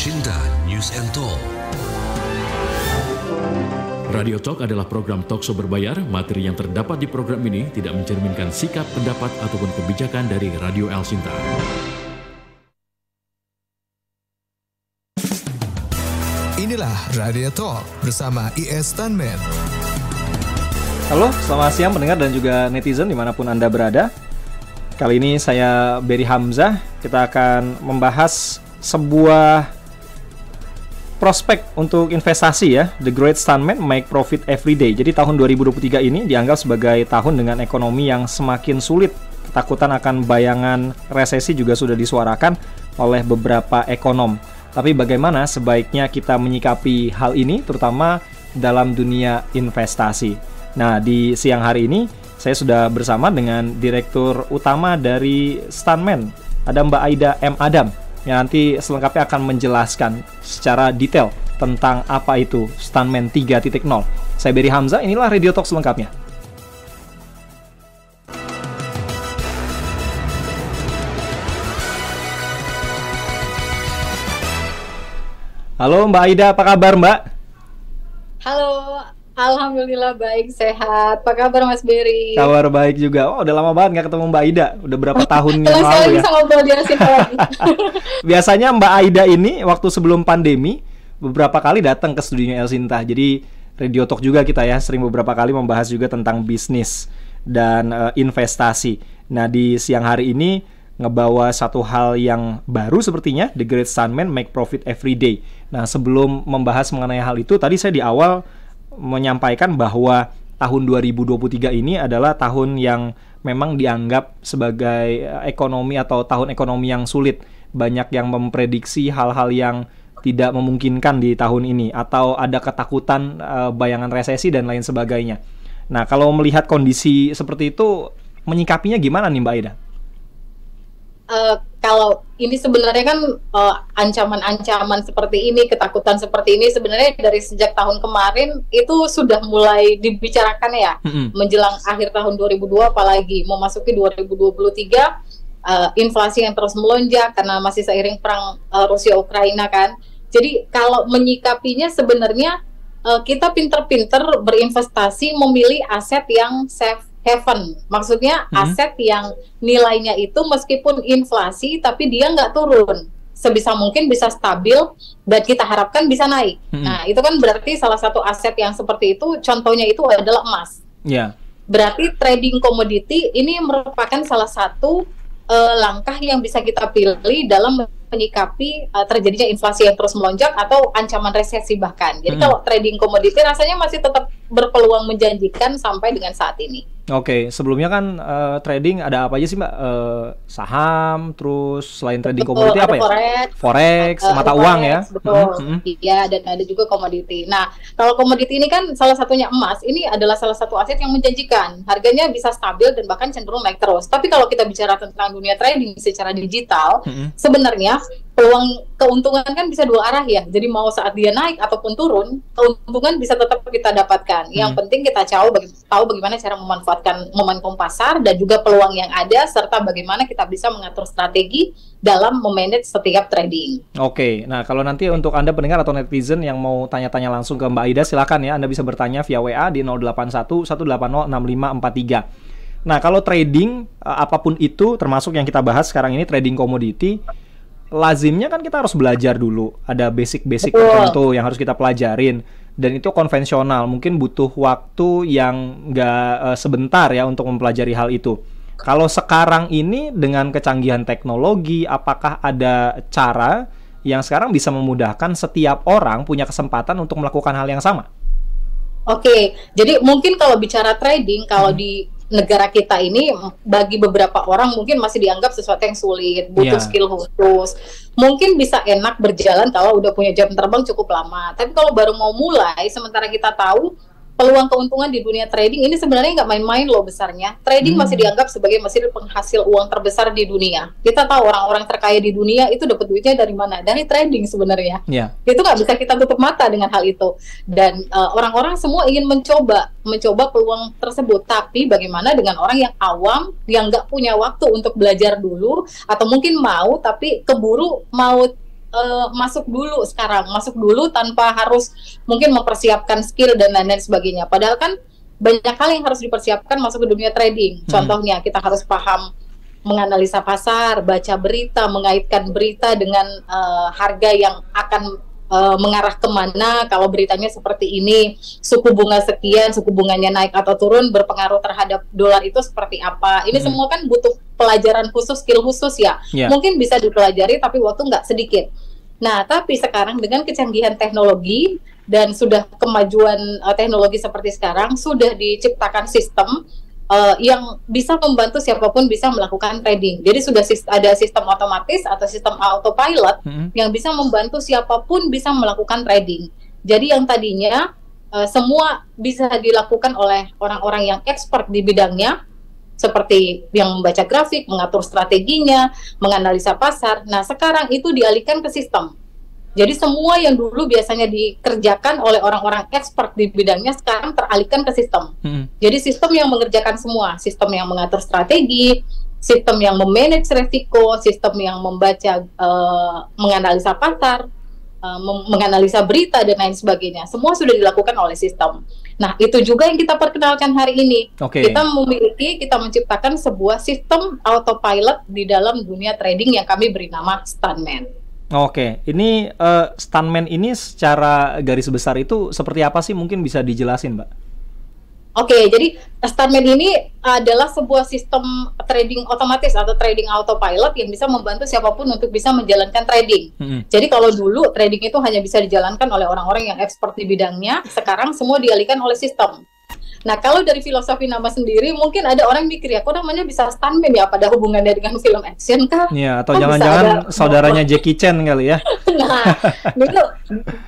Shinta News and Talk. Radio Talk adalah program talkshow berbayar. Materi yang terdapat di program ini tidak mencerminkan sikap, pendapat, ataupun kebijakan dari Radio El Shinta. Inilah Radio Talk bersama IS Tanmen. Halo, selamat siang pendengar dan juga netizen dimanapun Anda berada. Kali ini saya Berry Hamzah. Kita akan membahas sebuah prospek untuk investasi ya. The Great Stuntman Make Profit Every Day. Jadi tahun 2023 ini dianggap sebagai tahun dengan ekonomi yang semakin sulit. Ketakutan akan bayangan resesi juga sudah disuarakan oleh beberapa ekonom. Tapi bagaimana sebaiknya kita menyikapi hal ini, terutama dalam dunia investasi. Nah, di siang hari ini, saya sudah bersama dengan Direktur Utama dari Stuntman, ada Mbak Aida M. Adam, yang nanti selengkapnya akan menjelaskan secara detail tentang apa itu Stuntman 3.0. Saya Berry Hamzah, inilah Radio Talk selengkapnya. Halo Mbak Aida, apa kabar Mbak? Halo, alhamdulillah baik, sehat. Apa kabar Mas Berry? Kabar baik juga. Oh, udah lama banget nggak ketemu Mbak Aida. Udah berapa tahun yang lalu ya? Bisa ngobrol di Shinta lagi. Biasanya Mbak Aida ini waktu sebelum pandemi beberapa kali datang ke studionya El Shinta. Jadi Radio Talk juga kita ya sering beberapa kali membahas juga tentang bisnis dan investasi. Nah, di siang hari ini ngebawa satu hal yang baru sepertinya, The Great Stuntman Make Profit Every Day. Nah, sebelum membahas mengenai hal itu, tadi saya di awal menyampaikan bahwa tahun 2023 ini adalah tahun yang memang dianggap sebagai ekonomi atau tahun ekonomi yang sulit. Banyak yang memprediksi hal-hal yang tidak memungkinkan di tahun ini, atau ada ketakutan bayangan resesi dan lain sebagainya. Nah, kalau melihat kondisi seperti itu, menyikapinya gimana nih Mbak Aida? Kalau ini sebenarnya kan ancaman-ancaman seperti ini, ketakutan seperti ini sebenarnya dari sejak tahun kemarin itu sudah mulai dibicarakan ya. Menjelang akhir tahun 2002 apalagi memasuki 2023, inflasi yang terus melonjak karena masih seiring perang Rusia-Ukraina kan. Jadi kalau menyikapinya sebenarnya kita pinter-pinter berinvestasi, memilih aset yang safe haven, maksudnya aset yang nilainya itu meskipun inflasi tapi dia nggak turun, sebisa mungkin bisa stabil dan kita harapkan bisa naik. Nah, itu kan berarti salah satu aset yang seperti itu, contohnya itu adalah emas. Berarti trading komoditi ini merupakan salah satu langkah yang bisa kita pilih dalam menyikapi terjadinya inflasi yang terus melonjak atau ancaman resesi bahkan. Jadi kalau trading komoditi rasanya masih tetap berpeluang menjanjikan sampai dengan saat ini. Oke, sebelumnya kan trading ada apa aja sih Mbak? Saham, terus selain trading komoditi apa ya? Forex, mata uang ya? Betul, iya, dan ada juga komoditi. Nah, kalau komoditi ini kan salah satunya emas, ini adalah salah satu aset yang menjanjikan. Harganya bisa stabil dan bahkan cenderung naik terus. Tapi kalau kita bicara tentang dunia trading secara digital, sebenarnya peluang keuntungan kan bisa dua arah ya. Jadi mau saat dia naik ataupun turun, keuntungan bisa tetap kita dapatkan. Yang penting kita tahu bagaimana cara memanfaatkan momentum pasar dan juga peluang yang ada, serta bagaimana kita bisa mengatur strategi dalam memanage setiap trading. Oke, nah kalau nanti untuk Anda pendengar atau netizen yang mau tanya-tanya langsung ke Mbak Aida, silakan ya, Anda bisa bertanya via WA di 081 180 6543. Nah, kalau trading apapun itu, termasuk yang kita bahas sekarang ini trading komoditi, lazimnya kan kita harus belajar dulu. Ada basic-basic tertentu yang harus kita pelajarin. Dan itu konvensional, mungkin butuh waktu yang nggak sebentar ya untuk mempelajari hal itu. Kalau sekarang ini dengan kecanggihan teknologi, apakah ada cara yang sekarang bisa memudahkan setiap orang punya kesempatan untuk melakukan hal yang sama? Oke, jadi mungkin kalau bicara trading, kalau di negara kita ini bagi beberapa orang mungkin masih dianggap sesuatu yang sulit, butuh skill khusus. Mungkin bisa enak berjalan kalau udah punya jam terbang cukup lama. Tapi kalau baru mau mulai, sementara kita tahu peluang keuntungan di dunia trading ini sebenarnya nggak main-main loh besarnya. Trading masih dianggap sebagai mesin penghasil uang terbesar di dunia. Kita tahu orang-orang terkaya di dunia itu dapat duitnya dari mana? Dari trading sebenarnya. Itu nggak bisa kita tutup mata dengan hal itu. Dan orang-orang semua ingin mencoba peluang tersebut. Tapi bagaimana dengan orang yang awam, yang nggak punya waktu untuk belajar dulu, atau mungkin mau tapi keburu mau masuk dulu sekarang, masuk dulu tanpa harus mungkin mempersiapkan skill dan lain-lain sebagainya. Padahal kan banyak hal yang harus dipersiapkan masuk ke dunia trading. Contohnya kita harus paham menganalisa pasar, baca berita, mengaitkan berita dengan harga yang akan mengarah kemana. Kalau beritanya seperti ini, suku bunga sekian, suku bunganya naik atau turun berpengaruh terhadap dolar itu seperti apa. Ini semua kan butuh pelajaran khusus, skill khusus ya. Mungkin bisa dipelajari tapi waktu nggak sedikit. Nah, tapi sekarang dengan kecanggihan teknologi dan sudah kemajuan teknologi seperti sekarang, sudah diciptakan sistem yang bisa membantu siapapun bisa melakukan trading. Jadi sudah ada sistem otomatis atau sistem autopilot yang bisa membantu siapapun bisa melakukan trading. Jadi yang tadinya semua bisa dilakukan oleh orang-orang yang expert di bidangnya, seperti yang membaca grafik, mengatur strateginya, menganalisa pasar. Nah, sekarang itu dialihkan ke sistem. Jadi semua yang dulu biasanya dikerjakan oleh orang-orang expert di bidangnya sekarang teralihkan ke sistem. Jadi sistem yang mengerjakan semua, sistem yang mengatur strategi, sistem yang memanage resiko, sistem yang membaca, menganalisa pasar, menganalisa berita dan lain sebagainya. Semua sudah dilakukan oleh sistem. Nah, itu juga yang kita perkenalkan hari ini. Kita menciptakan sebuah sistem autopilot di dalam dunia trading yang kami beri nama Stunman. Ini Stunman ini secara garis besar itu seperti apa sih? Mungkin bisa dijelasin, Mbak? Jadi Stunman ini adalah sebuah sistem trading otomatis atau trading autopilot yang bisa membantu siapapun untuk bisa menjalankan trading. Jadi kalau dulu trading itu hanya bisa dijalankan oleh orang-orang yang expert di bidangnya, sekarang semua dialihkan oleh sistem. Nah, kalau dari filosofi nama sendiri, mungkin ada orang mikir ya, kok namanya bisa Stunman ya, pada hubungannya dengan film action kah? Iya, atau jangan-jangan saudaranya Jackie Chan kali ya? Nah, itu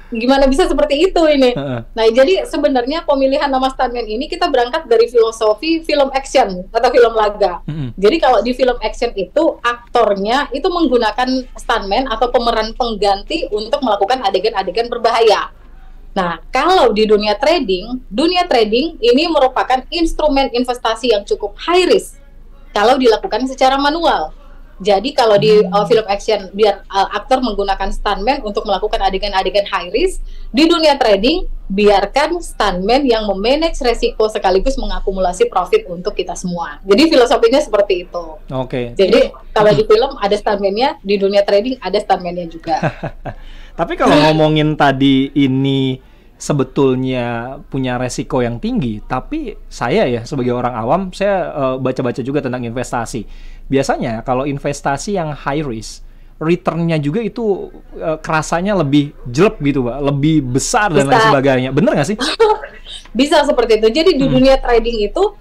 gimana bisa seperti itu ini? Nah, jadi sebenarnya pemilihan nama Stunman ini kita berangkat dari filosofi film action atau film laga. Jadi kalau di film action itu, aktornya itu menggunakan stuntman atau pemeran pengganti untuk melakukan adegan-adegan berbahaya. Nah, kalau di dunia trading ini merupakan instrumen investasi yang cukup high risk kalau dilakukan secara manual. Jadi kalau di film action biar aktor menggunakan stuntman untuk melakukan adegan-adegan high risk, di dunia trading biarkan stuntman yang memanage resiko sekaligus mengakumulasi profit untuk kita semua. Jadi filosofinya seperti itu. Jadi kalau di film ada stuntman-nya, di dunia trading ada stuntman-nya juga. Tapi kalau ngomongin tadi ini sebetulnya punya resiko yang tinggi, tapi saya ya sebagai orang awam, saya baca-baca juga tentang investasi. Biasanya kalau investasi yang high risk, return-nya juga itu kerasanya lebih jelek gitu, Mbak, lebih besar dan lain sebagainya. Bener nggak sih? Bisa seperti itu. Jadi di dunia trading itu,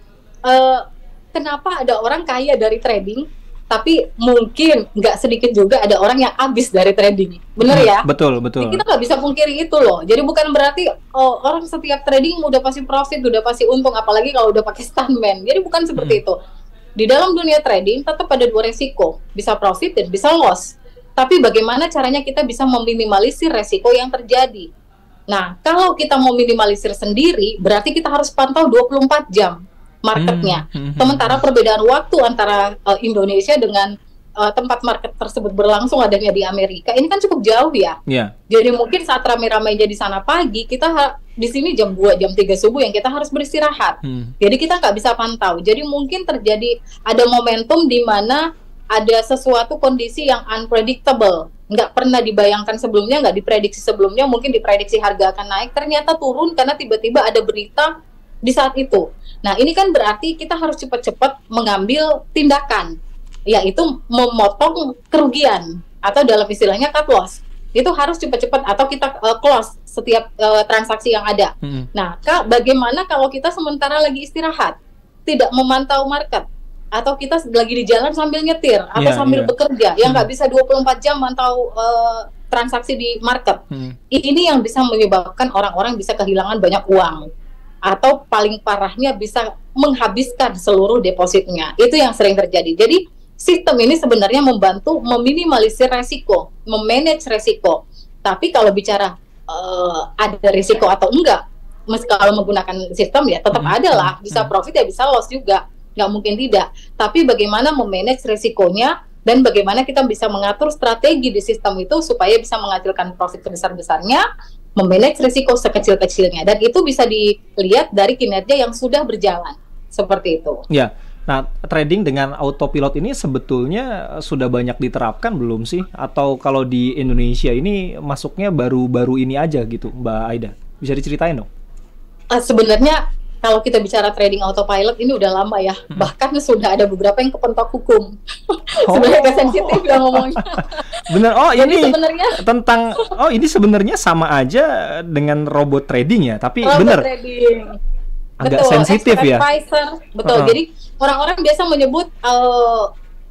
kenapa ada orang kaya dari trading? Tapi mungkin nggak sedikit juga ada orang yang habis dari trading, bener ya? Betul. Jadi kita nggak bisa pungkiri itu loh. Jadi bukan berarti orang setiap trading udah pasti profit, udah pasti untung, apalagi kalau udah pakai stuntman. Jadi bukan seperti itu. Di dalam dunia trading tetap ada dua resiko, bisa profit dan bisa loss. Tapi bagaimana caranya kita bisa meminimalisir resiko yang terjadi? Nah, kalau kita mau minimalisir sendiri, berarti kita harus pantau 24 jam. Marketnya. Sementara perbedaan waktu antara Indonesia dengan tempat market tersebut berlangsung adanya di Amerika ini kan cukup jauh ya. Jadi mungkin saat rame-ramainya di sana pagi, kita di sini jam 2, jam 3 subuh yang kita harus beristirahat. Jadi kita nggak bisa pantau. Jadi mungkin terjadi ada momentum di mana ada sesuatu kondisi yang unpredictable, nggak pernah dibayangkan sebelumnya, nggak diprediksi sebelumnya. Mungkin diprediksi harga akan naik, ternyata turun karena tiba-tiba ada berita di saat itu. Nah, ini kan berarti kita harus cepat-cepat mengambil tindakan, yaitu memotong kerugian atau dalam istilahnya cut loss. Itu harus cepat-cepat atau kita close setiap transaksi yang ada. Nah, bagaimana kalau kita sementara lagi istirahat, tidak memantau market, atau kita lagi di jalan sambil nyetir atau sambil bekerja, yang nggak bisa 24 jam mantau transaksi di market. Ini yang bisa menyebabkan orang-orang bisa kehilangan banyak uang. Atau paling parahnya bisa menghabiskan seluruh depositnya. Itu yang sering terjadi. Jadi sistem ini sebenarnya membantu meminimalisir resiko, memanage resiko. Tapi kalau bicara ada risiko atau enggak, kalau menggunakan sistem ya tetap ada lah. Bisa profit ya bisa loss juga, nggak mungkin tidak. Tapi bagaimana memanage resikonya dan bagaimana kita bisa mengatur strategi di sistem itu supaya bisa menghasilkan profit sebesar-besarnya, memanage risiko sekecil-kecilnya, dan itu bisa dilihat dari kinerja yang sudah berjalan seperti itu. Ya, nah trading dengan autopilot ini sebetulnya sudah banyak diterapkan belum sih? Atau kalau di Indonesia ini masuknya baru-baru ini aja gitu, Mbak Aida? Bisa diceritain dong? Sebenarnya kalau kita bicara trading autopilot ini udah lama ya, bahkan sudah ada beberapa yang kepentok hukum. Sebenarnya agak sensitif yang ngomongnya. Bener, ini sebenarnya tentang, ini sebenarnya sama aja dengan robot trading ya, tapi robot bener. Trading. Agak Betul, sensitif ya. Betul. Jadi orang-orang biasa menyebut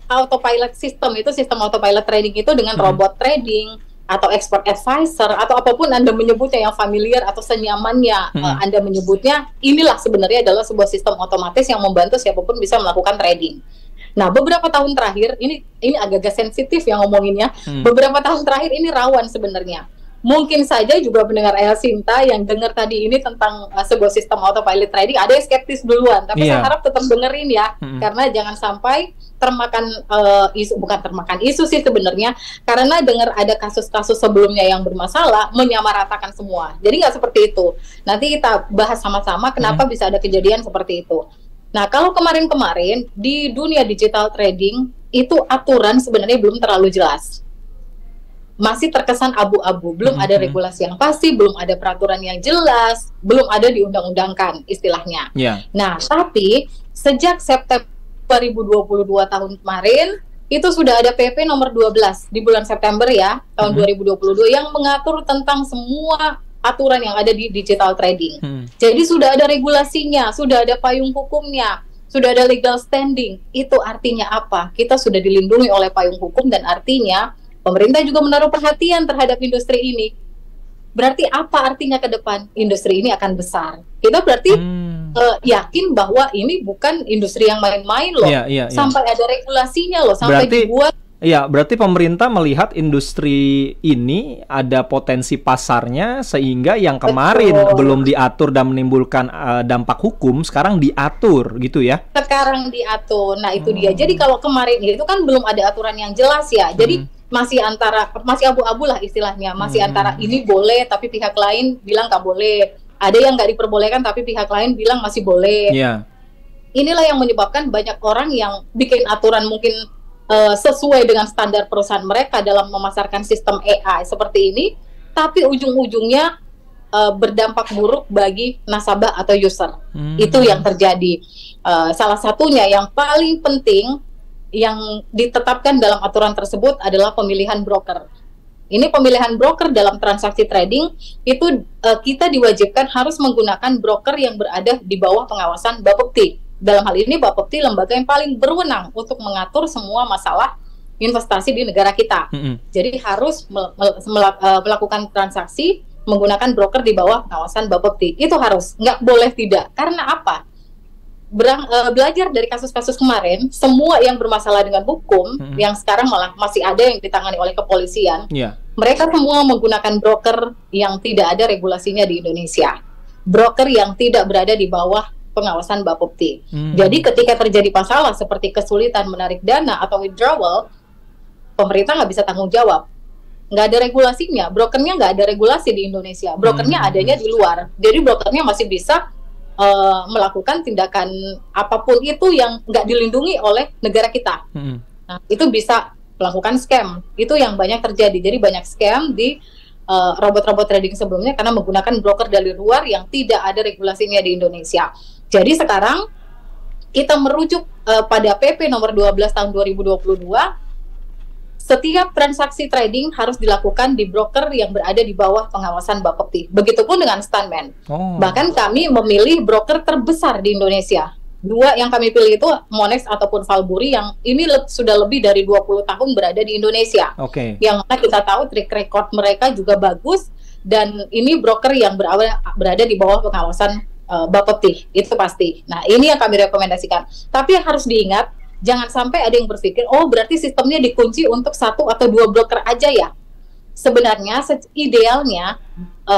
autopilot system itu, sistem autopilot trading itu dengan robot trading atau expert advisor atau apapun Anda menyebutnya yang familiar atau senyamannya Anda menyebutnya, inilah sebenarnya adalah sebuah sistem otomatis yang membantu siapapun bisa melakukan trading. Nah, beberapa tahun terakhir ini agak-agak sensitif yang ngomonginnya. Beberapa tahun terakhir ini rawan sebenarnya. Mungkin saja juga pendengar Ayah Sinta yang dengar tadi ini tentang sebuah sistem autopilot trading, ada yang skeptis duluan, tapi saya harap tetap dengerin ya, karena jangan sampai termakan isu sih sebenarnya, karena dengar ada kasus-kasus sebelumnya yang bermasalah menyamaratakan semua. Jadi nggak seperti itu. Nanti kita bahas sama-sama kenapa bisa ada kejadian seperti itu. Nah, kalau kemarin-kemarin di dunia digital trading itu aturan sebenarnya belum terlalu jelas. Masih terkesan abu-abu, belum ada regulasi yang pasti, belum ada peraturan yang jelas, belum ada diundang-undangkan istilahnya. Nah, tapi sejak September 2022 tahun kemarin, itu sudah ada PP nomor 12 di bulan September ya, tahun 2022 yang mengatur tentang semua aturan yang ada di digital trading. Jadi sudah ada regulasinya, sudah ada payung hukumnya, sudah ada legal standing. Itu artinya apa? Kita sudah dilindungi oleh payung hukum dan artinya pemerintah juga menaruh perhatian terhadap industri ini. Berarti apa artinya ke depan? Industri ini akan besar. Kita berarti yakin bahwa ini bukan industri yang main-main loh. Sampai ada regulasinya loh, sampai dibuat. Iya, berarti pemerintah melihat industri ini ada potensi pasarnya sehingga yang kemarin belum diatur dan menimbulkan dampak hukum sekarang diatur gitu ya. Sekarang diatur. Nah, itu dia. Jadi kalau kemarin itu kan belum ada aturan yang jelas ya. Jadi masih abu-abu lah istilahnya, masih antara ini boleh tapi pihak lain bilang nggak boleh, ada yang nggak diperbolehkan tapi pihak lain bilang masih boleh. Inilah yang menyebabkan banyak orang yang bikin aturan mungkin sesuai dengan standar perusahaan mereka dalam memasarkan sistem AI seperti ini, tapi ujung-ujungnya berdampak buruk bagi nasabah atau user. Itu yang terjadi. Salah satunya yang paling penting yang ditetapkan dalam aturan tersebut adalah pemilihan broker. Ini pemilihan broker dalam transaksi trading itu kita diwajibkan harus menggunakan broker yang berada di bawah pengawasan Bapepti. Dalam hal ini Bapepti lembaga yang paling berwenang untuk mengatur semua masalah investasi di negara kita. Jadi harus melakukan transaksi menggunakan broker di bawah pengawasan Bapepti. Itu harus, nggak boleh tidak. Karena apa? Belajar dari kasus-kasus kemarin, semua yang bermasalah dengan hukum, yang sekarang malah masih ada yang ditangani oleh kepolisian, mereka semua menggunakan broker yang tidak ada regulasinya di Indonesia, broker yang tidak berada di bawah pengawasan Bapepti. Jadi ketika terjadi masalah seperti kesulitan menarik dana atau withdrawal, pemerintah nggak bisa tanggung jawab. Nggak ada regulasinya, brokernya nggak ada regulasi di Indonesia, brokernya adanya di luar. Jadi brokernya masih bisa melakukan tindakan apapun itu yang nggak dilindungi oleh negara kita. Nah, itu bisa melakukan scam. Itu yang banyak terjadi. Jadi banyak scam di robot-robot trading sebelumnya karena menggunakan broker dari luar yang tidak ada regulasinya di Indonesia. Jadi sekarang kita merujuk pada PP nomor 12 tahun 2022, setiap transaksi trading harus dilakukan di broker yang berada di bawah pengawasan Bapepti. Begitupun dengan Stanman. Bahkan kami memilih broker terbesar di Indonesia. Dua yang kami pilih itu Monex ataupun Valburi yang ini sudah lebih dari 20 tahun berada di Indonesia. Yang mana kita tahu track record mereka juga bagus dan ini broker yang berada di bawah pengawasan Bapepti, itu pasti. Nah, ini yang kami rekomendasikan. Tapi yang harus diingat, jangan sampai ada yang berpikir, oh berarti sistemnya dikunci untuk 1 atau 2 broker aja ya. Sebenarnya idealnya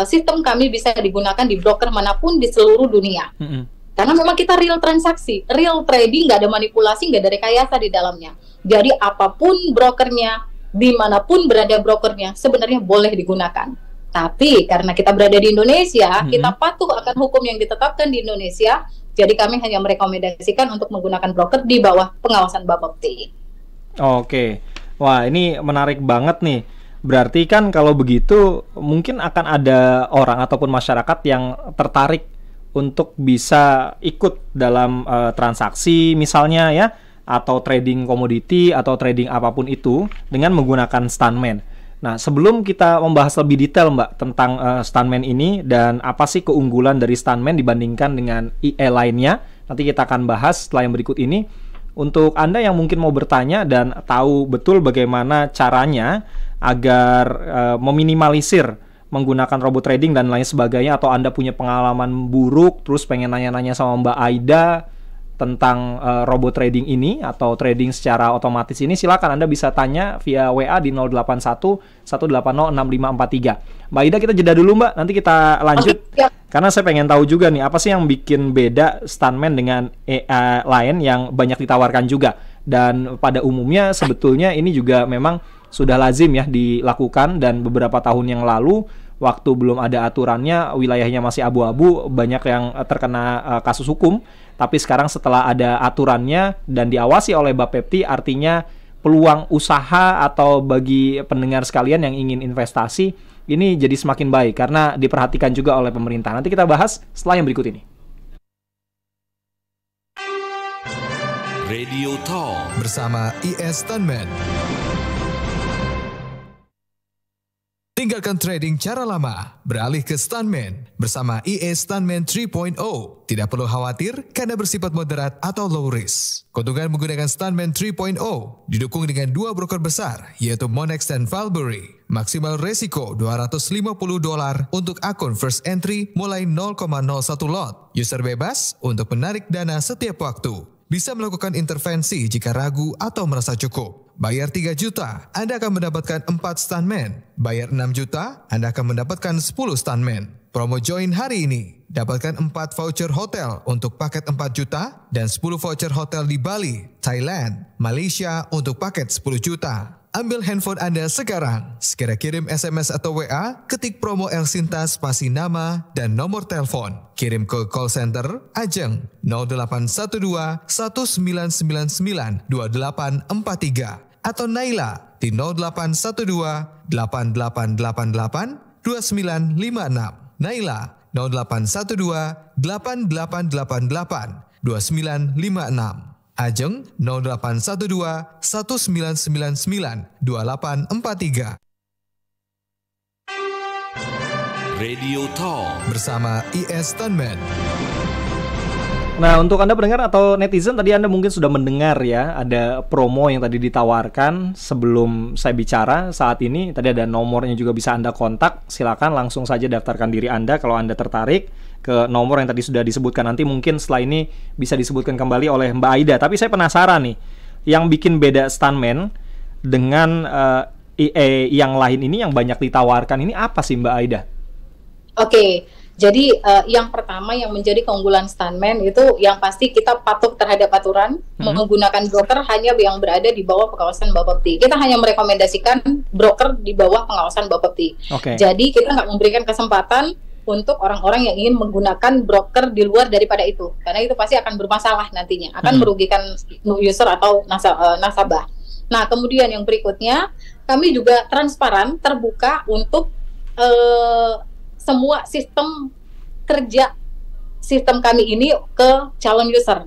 sistem kami bisa digunakan di broker manapun di seluruh dunia. Karena memang kita real transaksi, real trading, nggak ada manipulasi, nggak ada rekayasa di dalamnya. Jadi apapun brokernya, dimanapun berada brokernya, sebenarnya boleh digunakan. Tapi karena kita berada di Indonesia, kita patuh akan hukum yang ditetapkan di Indonesia. Jadi kami hanya merekomendasikan untuk menggunakan broker di bawah pengawasan Bapepti. Oke, wah ini menarik banget nih. Berarti kan kalau begitu mungkin akan ada orang ataupun masyarakat yang tertarik untuk bisa ikut dalam transaksi misalnya ya, atau trading komoditi atau trading apapun itu dengan menggunakan Stuntman. Nah, sebelum kita membahas lebih detail Mbak tentang Stuntman ini dan apa sih keunggulan dari Stuntman dibandingkan dengan IE lainnya, nanti kita akan bahas setelah yang berikut ini. Untuk Anda yang mungkin mau bertanya dan tahu betul bagaimana caranya agar meminimalisir menggunakan robot trading dan lain sebagainya, atau Anda punya pengalaman buruk terus pengen nanya-nanya sama Mbak Aida tentang robot trading ini atau trading secara otomatis ini, silakan Anda bisa tanya via WA di 081 180 6543. Mbak Aida, kita jeda dulu Mbak, nanti kita lanjut. Karena saya pengen tahu juga nih, apa sih yang bikin beda Stuntman dengan lain yang banyak ditawarkan juga. Dan pada umumnya sebetulnya ini juga memang sudah lazim ya dilakukan, dan beberapa tahun yang lalu waktu belum ada aturannya, wilayahnya masih abu-abu, banyak yang terkena kasus hukum. Tapi sekarang setelah ada aturannya dan diawasi oleh Bapepti, artinya peluang usaha atau bagi pendengar sekalian yang ingin investasi ini jadi semakin baik karena diperhatikan juga oleh pemerintah. Nanti kita bahas setelah yang berikut ini. Radio Talk bersama IS Stuntman. Tinggalkan trading cara lama, beralih ke Stuntman bersama EA Stuntman 3.0. Tidak perlu khawatir karena bersifat moderat atau low risk. Keuntungan menggunakan Stuntman 3.0 didukung dengan dua broker besar, yaitu Monex dan Valbury. Maksimal resiko $250 untuk akun first entry mulai 0,01 lot. User bebas untuk menarik dana setiap waktu. Bisa melakukan intervensi jika ragu atau merasa cukup. Bayar 3 juta, Anda akan mendapatkan 4 Stuntman. Bayar 6 juta, Anda akan mendapatkan 10 Stuntman. Promo join hari ini. Dapatkan 4 voucher hotel untuk paket 4 juta dan 10 voucher hotel di Bali, Thailand, Malaysia untuk paket 10 juta. Ambil handphone Anda sekarang. Segera kirim SMS atau WA, ketik promo Elsinta spasi nama dan nomor telepon. Kirim ke call center Ajeng 0812 1999 2843 atau Naila di 0812 8888 2956. Naila 0812 8888 2956. Ajeng 0812 1999 2843. Radio Talk bersama IS Stuntman. Nah, untuk Anda pendengar atau netizen, tadi Anda mungkin sudah mendengar ya, ada promo yang tadi ditawarkan sebelum saya bicara saat ini. Tadi ada nomornya juga bisa Anda kontak. Silakan langsung saja daftarkan diri Anda kalau Anda tertarik ke nomor yang tadi sudah disebutkan. Nanti mungkin setelah ini bisa disebutkan kembali oleh Mbak Aida. Tapi saya penasaran nih, yang bikin beda Stuntman dengan IE yang lain ini yang banyak ditawarkan ini apa sih Mbak Aida? Oke, jadi yang pertama yang menjadi keunggulan Stuntman itu yang pasti kita patuh terhadap aturan, menggunakan broker hanya yang berada di bawah pengawasan Bapepti. Kita hanya merekomendasikan broker di bawah pengawasan Bapepti. Jadi kita nggak memberikan kesempatan untuk orang-orang yang ingin menggunakan broker di luar daripada itu, karena itu pasti akan bermasalah nantinya, akan merugikan user atau nasabah. Nah, kemudian yang berikutnya, kami juga transparan, terbuka untuk semua sistem kerja sistem kami ini ke calon user.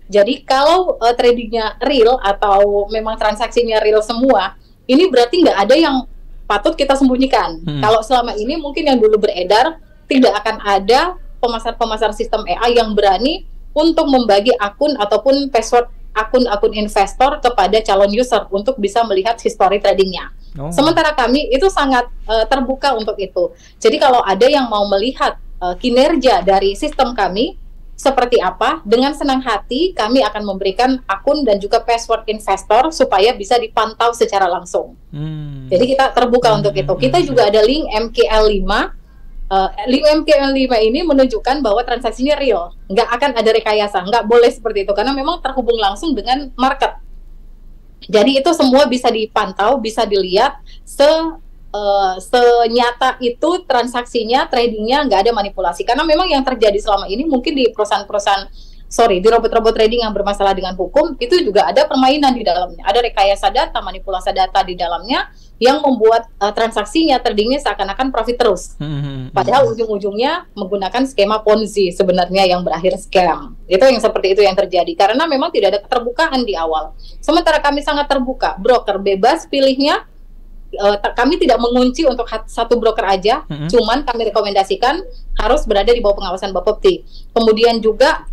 Jadi kalau tradingnya real atau memang transaksinya real semua, ini berarti nggak ada yang patut kita sembunyikan. Kalau selama ini mungkin yang dulu beredar, tidak akan ada pemasar-pemasar sistem AI yang berani untuk membagi akun ataupun password akun-akun investor kepada calon user untuk bisa melihat history tradingnya. Sementara kami itu sangat terbuka untuk itu. Jadi kalau ada yang mau melihat kinerja dari sistem kami seperti apa, dengan senang hati kami akan memberikan akun dan juga password investor supaya bisa dipantau secara langsung. Jadi kita terbuka untuk itu. Kita juga ada link MKL5. Link MKL5 ini menunjukkan bahwa transaksinya real, nggak akan ada rekayasa, nggak boleh seperti itu karena memang terhubung langsung dengan market. Jadi itu semua bisa dipantau, bisa dilihat senyata itu transaksinya, tradingnya, nggak ada manipulasi. Karena memang yang terjadi selama ini mungkin di di robot-robot trading yang bermasalah dengan hukum, itu juga ada permainan di dalamnya. Ada rekayasa data, manipulasi data di dalamnya yang membuat transaksinya, tradingnya seakan-akan profit terus. Padahal ujung-ujungnya menggunakan skema Ponzi sebenarnya yang berakhir scam. Itu yang seperti itu yang terjadi. Karena memang tidak ada keterbukaan di awal. Sementara kami sangat terbuka, broker bebas pilihnya. Kami tidak mengunci untuk satu broker aja, cuman kami rekomendasikan harus berada di bawah pengawasan Bapepti. Kemudian juga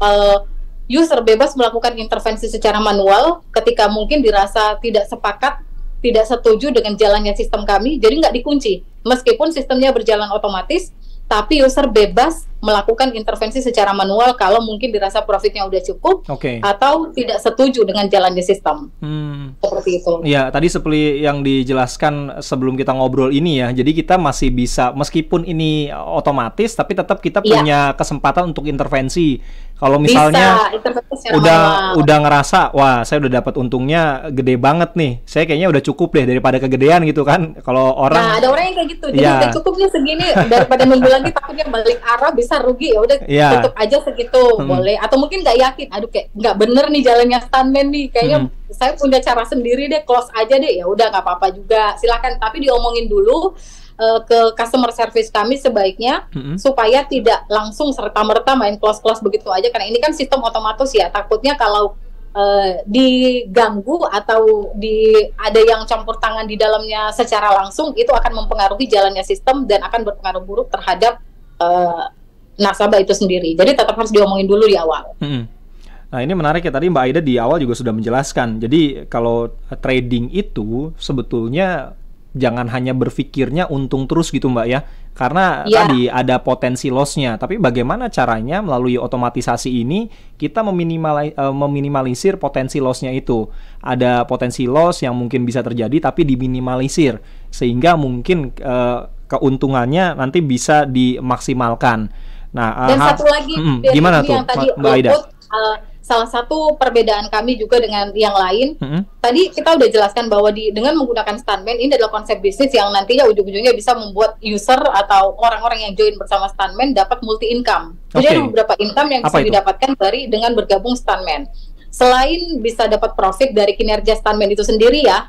user bebas melakukan intervensi secara manual ketika mungkin dirasa tidak sepakat, tidak setuju dengan jalannya sistem kami, jadi nggak dikunci. Meskipun sistemnya berjalan otomatis, tapi user bebas melakukan intervensi secara manual kalau mungkin dirasa profitnya udah cukup, atau tidak setuju dengan jalannya sistem. Seperti itu. Ya, tadi seperti yang dijelaskan sebelum kita ngobrol ini ya. Jadi kita masih bisa, meskipun ini otomatis, tapi tetap kita punya kesempatan untuk intervensi. Kalau misalnya udah ngerasa, wah saya udah dapat untungnya gede banget nih, saya kayaknya udah cukup deh daripada kegedean gitu kan. Kalau orang, nah ada orang yang kayak gitu, jadi udah cukupnya segini, daripada nunggu lagi takutnya balik arah bisa rugi, ya udah tutup aja segitu, boleh. Atau mungkin nggak yakin, aduh kayak nggak bener nih jalannya Stunman nih, kayaknya saya punya cara sendiri deh, close aja deh, ya udah nggak apa-apa juga, silakan. Tapi diomongin dulu ke customer service kami sebaiknya, supaya tidak langsung serta-merta main close begitu aja, karena ini kan sistem otomatis ya, takutnya kalau diganggu atau ada yang campur tangan di dalamnya secara langsung, itu akan mempengaruhi jalannya sistem dan akan berpengaruh buruk terhadap nasabah itu sendiri. Jadi tetap harus diomongin dulu di awal. Nah ini menarik ya, tadi Mbak Aida di awal juga sudah menjelaskan. Jadi kalau trading itu sebetulnya jangan hanya berpikirnya untung terus gitu Mbak ya, karena tadi ada potensi loss-nya. Tapi bagaimana caranya melalui otomatisasi ini kita meminimalisir potensi loss-nya itu. Ada potensi loss yang mungkin bisa terjadi tapi diminimalisir, sehingga mungkin keuntungannya nanti bisa dimaksimalkan. Nah, dan satu lagi gimana tuh yang tadi Mbak Aida? Salah satu perbedaan kami juga dengan yang lain, tadi kita udah jelaskan bahwa dengan menggunakan Stunman, ini adalah konsep bisnis yang nantinya ujung-ujungnya bisa membuat user atau orang-orang yang join bersama Stunman dapat multi income. Jadi ada beberapa income yang bisa didapatkan dengan bergabung Stunman. Selain bisa dapat profit dari kinerja Stunman itu sendiri ya,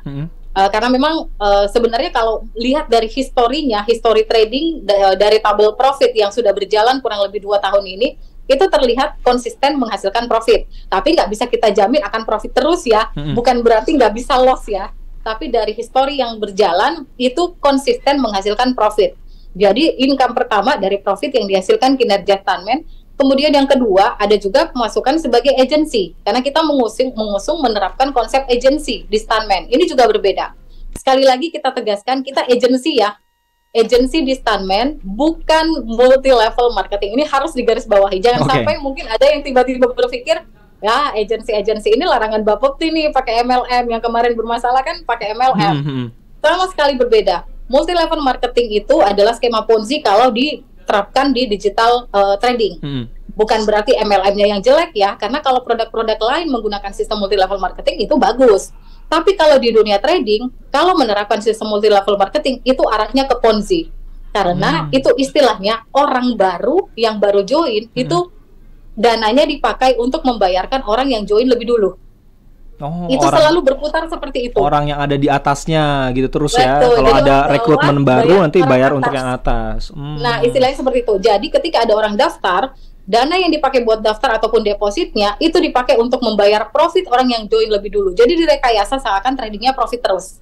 karena memang sebenarnya kalau lihat dari historinya, history trading dari tabel profit yang sudah berjalan kurang lebih 2 tahun ini, itu terlihat konsisten menghasilkan profit. Tapi nggak bisa kita jamin akan profit terus ya. Bukan berarti nggak bisa loss ya. Tapi dari histori yang berjalan, itu konsisten menghasilkan profit. Jadi income pertama dari profit yang dihasilkan kinerja Stunman. Kemudian yang kedua, ada juga pemasukan sebagai agency. Karena kita mengusung menerapkan konsep agency di Stunman. Ini juga berbeda. Sekali lagi kita tegaskan, kita agency ya. Agency di Stunman bukan multi-level marketing. Ini harus digarisbawahi. Jangan sampai mungkin ada yang tiba-tiba berpikir, ya agensi ini larangan Bapepti nih pakai MLM. Yang kemarin bermasalah kan pakai MLM. Sama sekali berbeda. Multi-level marketing itu adalah skema Ponzi kalau diterapkan di digital trading. Bukan berarti MLM-nya yang jelek ya, karena kalau produk-produk lain menggunakan sistem multi-level marketing itu bagus. Tapi kalau di dunia trading, kalau menerapkan sistem multi-level marketing, itu arahnya ke Ponzi. Karena itu istilahnya orang baru yang baru join, itu dananya dipakai untuk membayarkan orang yang join lebih dulu. Itu selalu berputar seperti itu. Orang yang ada di atasnya gitu terus. Betul, ya. Kalau ada rekrutmen baru nanti bayar untuk yang atas. Nah, istilahnya seperti itu. Jadi ketika ada orang daftar, dana yang dipakai buat daftar ataupun depositnya itu dipakai untuk membayar profit orang yang join lebih dulu. Jadi direkayasa seakan tradingnya profit terus.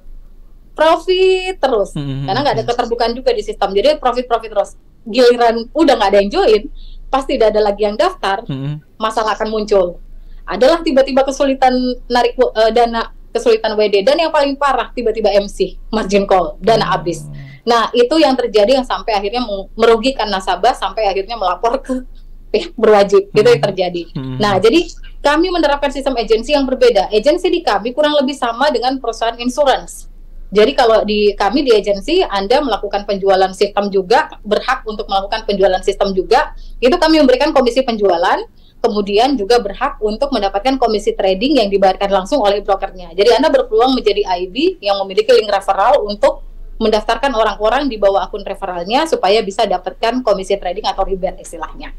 Karena nggak ada keterbukaan juga di sistem. Jadi profit terus. Giliran udah nggak ada yang join, pasti tidak ada lagi yang daftar, masalah akan muncul. Adalah tiba-tiba kesulitan narik dana, kesulitan WD, dan yang paling parah tiba-tiba MC, margin call, dana habis. Nah itu yang terjadi, yang sampai akhirnya merugikan nasabah, sampai akhirnya melapor ke pihak berwajib. Itu yang terjadi. Nah jadi kami menerapkan sistem agensi yang berbeda. Agensi di kami kurang lebih sama dengan perusahaan insurance. Jadi kalau kami di agensi, Anda melakukan penjualan sistem juga, berhak untuk melakukan penjualan sistem juga, itu kami memberikan komisi penjualan. kemudian juga berhak untuk mendapatkan komisi trading yang dibayarkan langsung oleh brokernya. Jadi Anda berpeluang menjadi IB yang memiliki link referral untuk mendaftarkan orang-orang di bawah akun referralnya supaya bisa dapatkan komisi trading atau rebate istilahnya.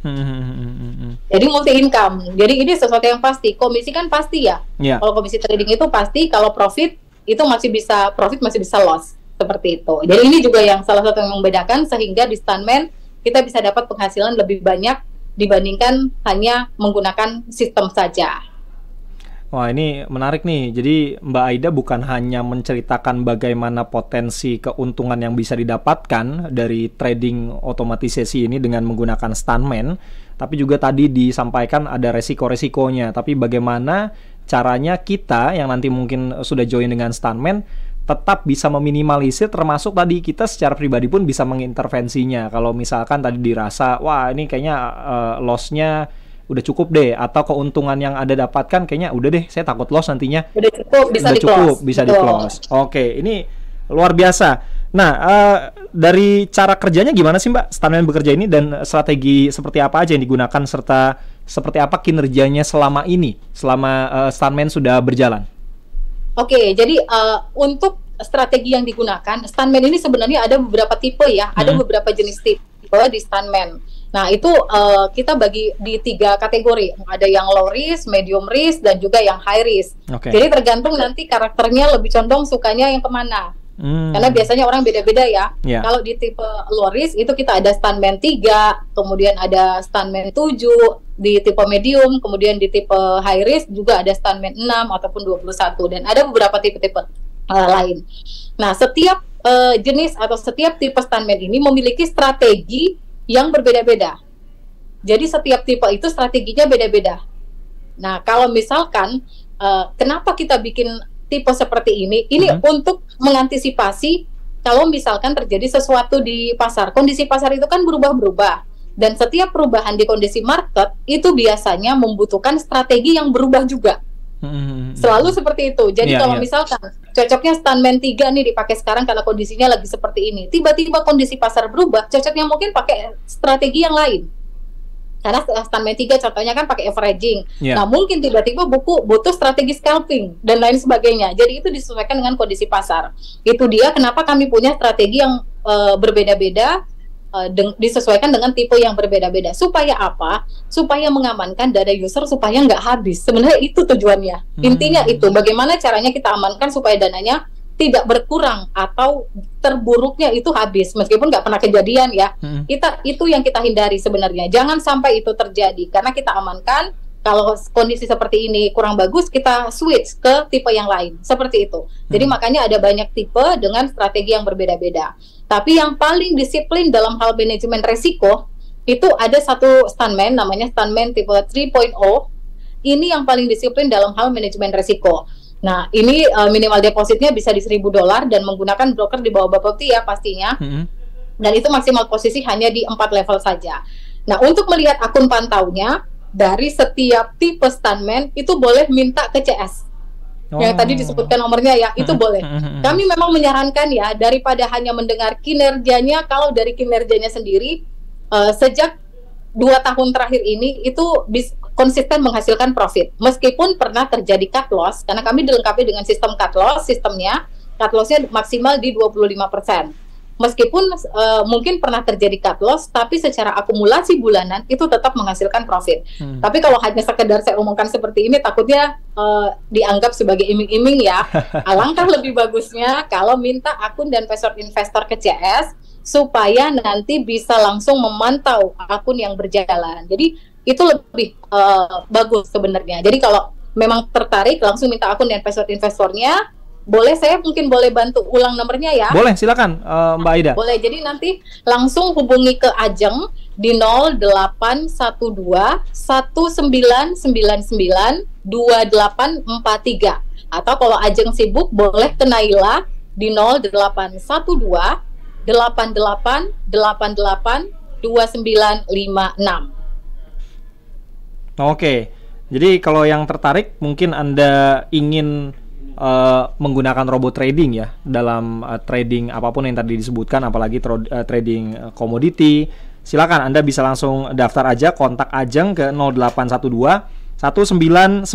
Jadi multi income. Jadi ini sesuatu yang pasti. Komisi kan pasti ya. Kalau komisi trading itu pasti, kalau profit itu masih bisa profit, masih bisa loss, seperti itu. Jadi ini juga yang salah satu yang membedakan, sehingga di Stanman kita bisa dapat penghasilan lebih banyak dibandingkan hanya menggunakan sistem saja. Wah, ini menarik nih. Jadi Mbak Aida bukan hanya menceritakan bagaimana potensi keuntungan yang bisa didapatkan dari trading otomatisasi ini dengan menggunakan Stanman, tapi juga tadi disampaikan ada resiko-resikonya. Tapi bagaimana caranya kita yang nanti mungkin sudah join dengan Stanman tetap bisa meminimalisir, termasuk tadi kita secara pribadi pun bisa mengintervensinya. Kalau misalkan tadi dirasa, wah ini kayaknya loss-nya udah cukup deh, atau keuntungan yang ada dapatkan kayaknya udah deh, saya takut loss nantinya. Udah cukup, bisa di-close. Oke, ini luar biasa. Nah, dari cara kerjanya gimana sih Mbak Stanman bekerja ini, dan strategi seperti apa aja yang digunakan, serta seperti apa kinerjanya selama ini, selama Stanman sudah berjalan? Oke, jadi untuk strategi yang digunakan, Stanman ini sebenarnya ada beberapa tipe ya, ada beberapa jenis tipe di Stanman. Nah, itu kita bagi di 3 kategori. Ada yang low risk, medium risk, dan juga yang high risk. Jadi tergantung nanti karakternya lebih condong sukanya yang kemana. Karena biasanya orang beda-beda ya. Kalau di tipe low risk itu kita ada Stanman 3, kemudian ada Stanman 7, di tipe medium, kemudian di tipe high risk juga ada Stanman 6 ataupun 21, dan ada beberapa tipe-tipe lain. Nah, setiap jenis atau setiap tipe Stanman ini memiliki strategi yang berbeda-beda. Jadi setiap tipe itu strateginya beda-beda. Nah, kalau misalkan kenapa kita bikin tipe seperti ini? Ini untuk mengantisipasi kalau misalkan terjadi sesuatu di pasar. Kondisi pasar itu kan berubah-berubah, dan setiap perubahan di kondisi market itu biasanya membutuhkan strategi yang berubah juga. Selalu seperti itu. Jadi kalau misalkan cocoknya Stanman 3 nih dipakai sekarang karena kondisinya lagi seperti ini, tiba-tiba kondisi pasar berubah, cocoknya mungkin pakai strategi yang lain. Karena Stanman 3 contohnya kan pakai averaging. Nah, mungkin tiba-tiba butuh strategi scalping dan lain sebagainya. Jadi itu disesuaikan dengan kondisi pasar. Itu dia kenapa kami punya strategi yang berbeda-beda, disesuaikan dengan tipe yang berbeda-beda. Supaya apa? Supaya mengamankan dana user supaya nggak habis. Sebenarnya itu tujuannya. Intinya itu, bagaimana caranya kita amankan supaya dananya tidak berkurang atau terburuknya itu habis, meskipun nggak pernah kejadian ya. Itu yang kita hindari sebenarnya. Jangan sampai itu terjadi, karena kita amankan. Kalau kondisi seperti ini kurang bagus, kita switch ke tipe yang lain, seperti itu. Jadi makanya ada banyak tipe dengan strategi yang berbeda-beda. Tapi yang paling disiplin dalam hal manajemen resiko itu ada satu Stanman, namanya Stanman tipe 3.0. Ini yang paling disiplin dalam hal manajemen resiko. Nah, ini minimal depositnya bisa di $1.000 dan menggunakan broker di bawah Bapepti ya pastinya. Dan itu maksimal posisi hanya di 4 level saja. Nah, untuk melihat akun pantaunya dari setiap tipe Stanman itu boleh minta ke CS. Yang tadi disebutkan nomornya ya, itu boleh. Kami memang menyarankan ya, daripada hanya mendengar kinerjanya, kalau dari kinerjanya sendiri sejak 2 tahun terakhir ini itu konsisten menghasilkan profit. Meskipun pernah terjadi cut loss, karena kami dilengkapi dengan sistem cut loss, cut lossnya maksimal di 25%. Meskipun mungkin pernah terjadi cut loss, tapi secara akumulasi bulanan itu tetap menghasilkan profit. Tapi kalau hanya sekedar saya omongkan seperti ini, takutnya dianggap sebagai iming-iming ya. Alangkah lebih bagusnya kalau minta akun dan password investor ke CS, supaya nanti bisa langsung memantau akun yang berjalan. Jadi itu lebih bagus sebenarnya. Jadi kalau memang tertarik, langsung minta akun dan password investornya. Saya mungkin boleh bantu ulang nomornya ya? Boleh, silakan Mbak Aida. Boleh, jadi nanti langsung hubungi ke Ajeng di 0812 1999 2843. Atau kalau Ajeng sibuk, boleh ke Naila di 0812 8888 2956. Oke, jadi kalau yang tertarik mungkin Anda ingin menggunakan robot trading ya dalam trading apapun yang tadi disebutkan, apalagi trading komoditi, silakan Anda bisa langsung daftar aja, kontak Ajeng ke 0812 1999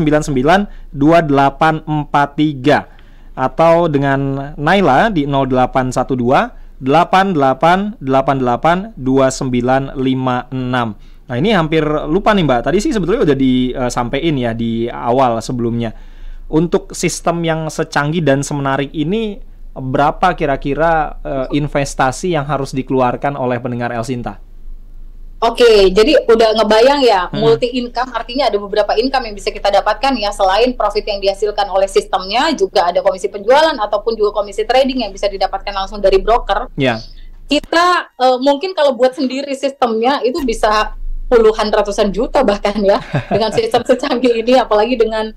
2843 atau dengan Naila di 0812 8888 2956. Nah, ini hampir lupa nih Mbak. Tadi sih sebetulnya udah disampaikan ya di awal sebelumnya. Untuk sistem yang secanggih dan semenarik ini, berapa kira-kira investasi yang harus dikeluarkan oleh pendengar El Sinta? Oke, jadi udah ngebayang ya, multi income artinya ada beberapa income yang bisa kita dapatkan ya, selain profit yang dihasilkan oleh sistemnya, juga ada komisi penjualan ataupun juga komisi trading yang bisa didapatkan langsung dari broker. Ya. Kita mungkin kalau buat sendiri sistemnya itu bisa puluhan ratusan juta bahkan ya, dengan sistem secanggih ini, apalagi dengan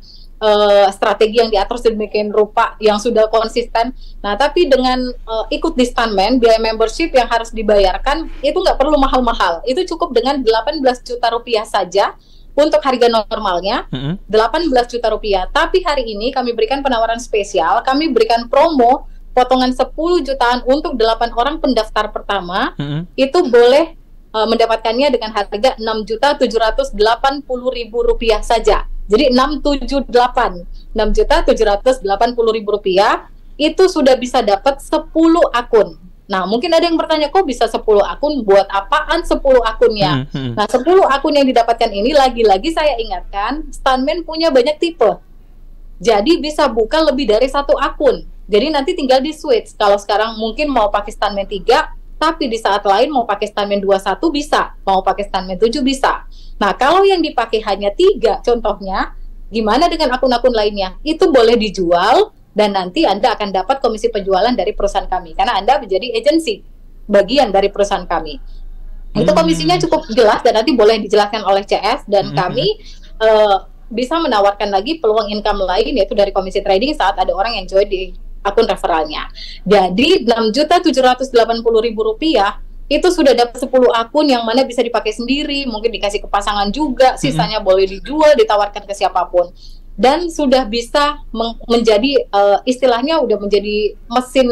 strategi yang diatur sedemikian rupa yang sudah konsisten. Nah, tapi dengan ikut di Stuntman, biaya membership yang harus dibayarkan itu nggak perlu mahal-mahal. Itu cukup dengan 18 juta rupiah saja untuk harga normalnya, 18 juta rupiah. Tapi hari ini kami berikan penawaran spesial, kami berikan promo potongan 10 jutaan untuk 8 orang pendaftar pertama. Itu boleh mendapatkannya dengan harga 6.780.000 rupiah saja. Jadi 6.780.000 rupiah itu sudah bisa dapat 10 akun. Nah, mungkin ada yang bertanya, kok bisa 10 akun? Buat apaan 10 akunnya? Nah, 10 akun yang didapatkan ini, lagi-lagi saya ingatkan, Stuntman punya banyak tipe. Jadi bisa buka lebih dari 1 akun. Jadi nanti tinggal di switch. Kalau sekarang mungkin mau pakai Stuntman 3, tapi di saat lain mau pakai Stuntman 21 bisa, mau pakai Stuntman 7 bisa. Nah, kalau yang dipakai hanya 3 contohnya, gimana dengan akun-akun lainnya? Itu boleh dijual dan nanti Anda akan dapat komisi penjualan dari perusahaan kami karena Anda menjadi agensi bagian dari perusahaan kami. Itu komisinya cukup jelas dan nanti boleh dijelaskan oleh CS dan kami bisa menawarkan lagi peluang income lain yaitu dari komisi trading saat ada orang yang join di akun referralnya. Jadi 6.780.000 rupiah itu sudah dapat 10 akun yang mana bisa dipakai sendiri, mungkin dikasih ke pasangan juga, sisanya boleh dijual, ditawarkan ke siapapun. Dan sudah bisa menjadi istilahnya udah menjadi mesin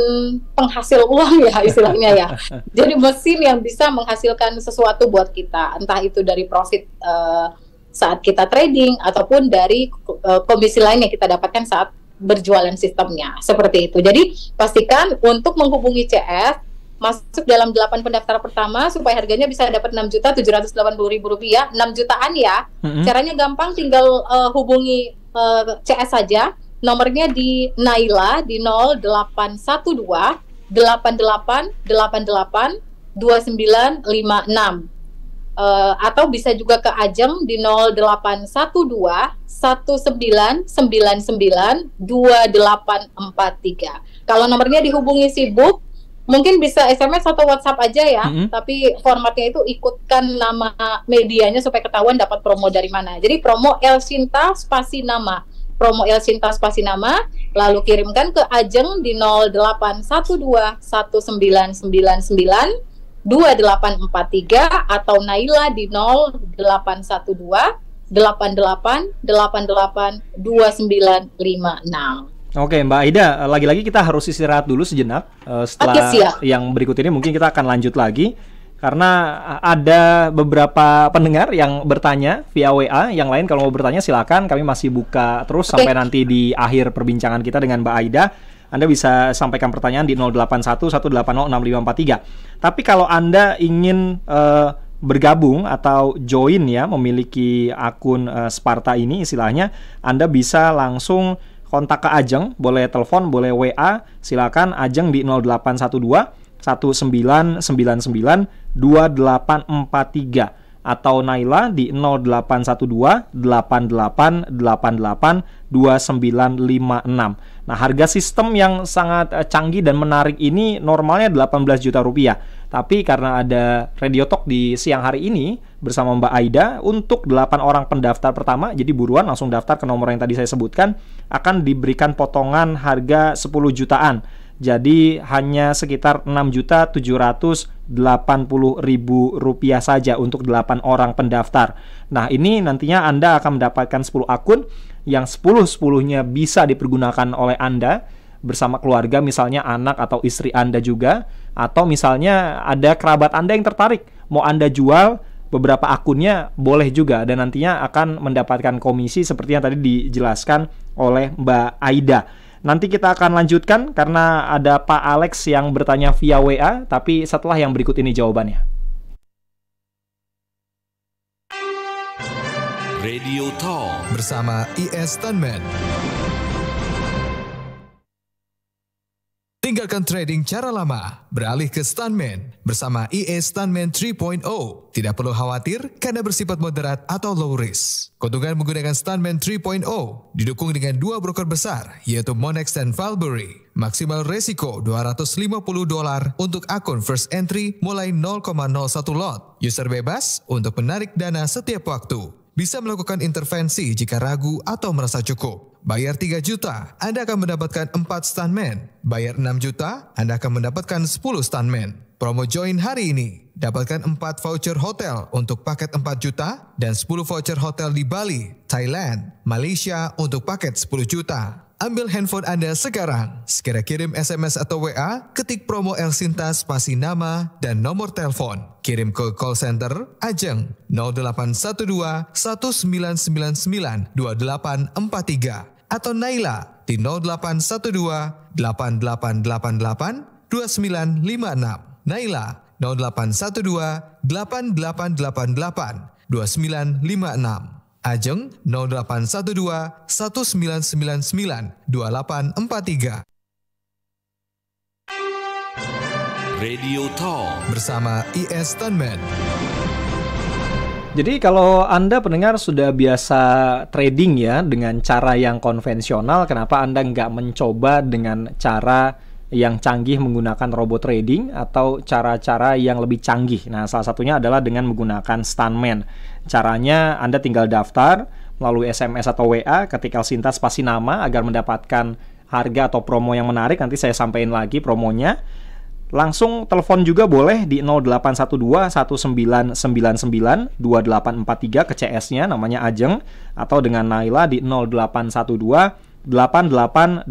penghasil uang ya istilahnya ya. Jadi mesin yang bisa menghasilkan sesuatu buat kita, entah itu dari profit saat kita trading ataupun dari komisi lain yang kita dapatkan saat berjualan sistemnya. Seperti itu. Jadi pastikan untuk menghubungi CS masuk dalam 8 pendaftar pertama supaya harganya bisa dapat 6.780.000 rupiah, 6 jutaan ya. Caranya gampang, tinggal hubungi CS saja. Nomornya di Naila di 0812 8888 2956. Atau bisa juga ke Ajeng di 0812 1999 2843. Kalau nomornya dihubungi sibuk, mungkin bisa SMS atau WhatsApp aja ya, tapi formatnya itu ikutkan nama medianya supaya ketahuan dapat promo dari mana. Jadi promo El Sinta spasi nama, promo El Sinta spasi nama, lalu kirimkan ke Ajeng di 0812 1999 2843 atau Naila di 0812 8888 2956. Oke Mbak Aida, lagi-lagi kita harus istirahat dulu sejenak. Setelah yang berikut ini mungkin kita akan lanjut lagi karena ada beberapa pendengar yang bertanya via WA. Yang lain kalau mau bertanya silakan, kami masih buka terus sampai nanti di akhir perbincangan kita dengan Mbak Aida. Anda bisa sampaikan pertanyaan di 081 180 6543. Tapi kalau Anda ingin bergabung atau join ya, memiliki akun Sparta ini istilahnya, Anda bisa langsung kontak ke Ajeng, boleh telepon, boleh WA, silakan Ajeng di 0812 1999 2843 atau Naila di 0812 8888 2956. Nah, harga sistem yang sangat canggih dan menarik ini normalnya 18 juta rupiah. Tapi karena ada Radio Talk di siang hari ini bersama Mbak Aida untuk 8 orang pendaftar pertama, jadi buruan langsung daftar ke nomor yang tadi saya sebutkan, akan diberikan potongan harga 10 jutaan. Jadi hanya sekitar 6.780.000 rupiah saja untuk 8 orang pendaftar. Nah, ini nantinya Anda akan mendapatkan 10 akun yang 10-10-nya bisa dipergunakan oleh Anda bersama keluarga, misalnya anak atau istri Anda juga, atau misalnya ada kerabat Anda yang tertarik mau Anda jual beberapa akunnya boleh juga, dan nantinya akan mendapatkan komisi seperti yang tadi dijelaskan oleh Mbak Aida. Nanti kita akan lanjutkan karena ada Pak Alex yang bertanya via WA, tapi setelah yang berikut ini jawabannya. Radio Talk bersama IS Stuntman. Tinggalkan trading cara lama, beralih ke Stuntman bersama EA Stuntman 3.0. Tidak perlu khawatir karena bersifat moderat atau low risk. Keuntungan menggunakan Stuntman 3.0 didukung dengan 2 broker besar, yaitu Monex dan Valbury. Maksimal resiko $250 untuk akun first entry mulai 0,01 lot. User bebas untuk menarik dana setiap waktu. Bisa melakukan intervensi jika ragu atau merasa cukup. Bayar 3 juta, Anda akan mendapatkan 4 stuntman. Bayar 6 juta, Anda akan mendapatkan 10 stuntman. Promo join hari ini. Dapatkan 4 voucher hotel untuk paket 4 juta dan 10 voucher hotel di Bali, Thailand, Malaysia untuk paket 10 juta. Ambil handphone Anda sekarang. Segera kirim SMS atau WA, ketik promo Elsinta spasi nama dan nomor telepon. Kirim ke call center Ajeng 0812 1999 2843 atau Naila di 0812 8888 2956. Naila 0812 8888 2956. Ajeng 0812 1999 2843. Radio Talk bersama IS Stuntman. Jadi kalau Anda pendengar sudah biasa trading ya dengan cara yang konvensional, kenapa Anda nggak mencoba dengan cara yang canggih menggunakan robot trading atau cara-cara yang lebih canggih? Nah, salah satunya adalah dengan menggunakan Stuntman. Caranya Anda tinggal daftar melalui SMS atau WA, ketik Elsinta spasi nama agar mendapatkan harga atau promo yang menarik. Nanti saya sampaikan lagi promonya. Langsung telepon juga boleh di 0812 1999 2843 ke CS-nya namanya Ajeng, atau dengan Naila di 0812 8888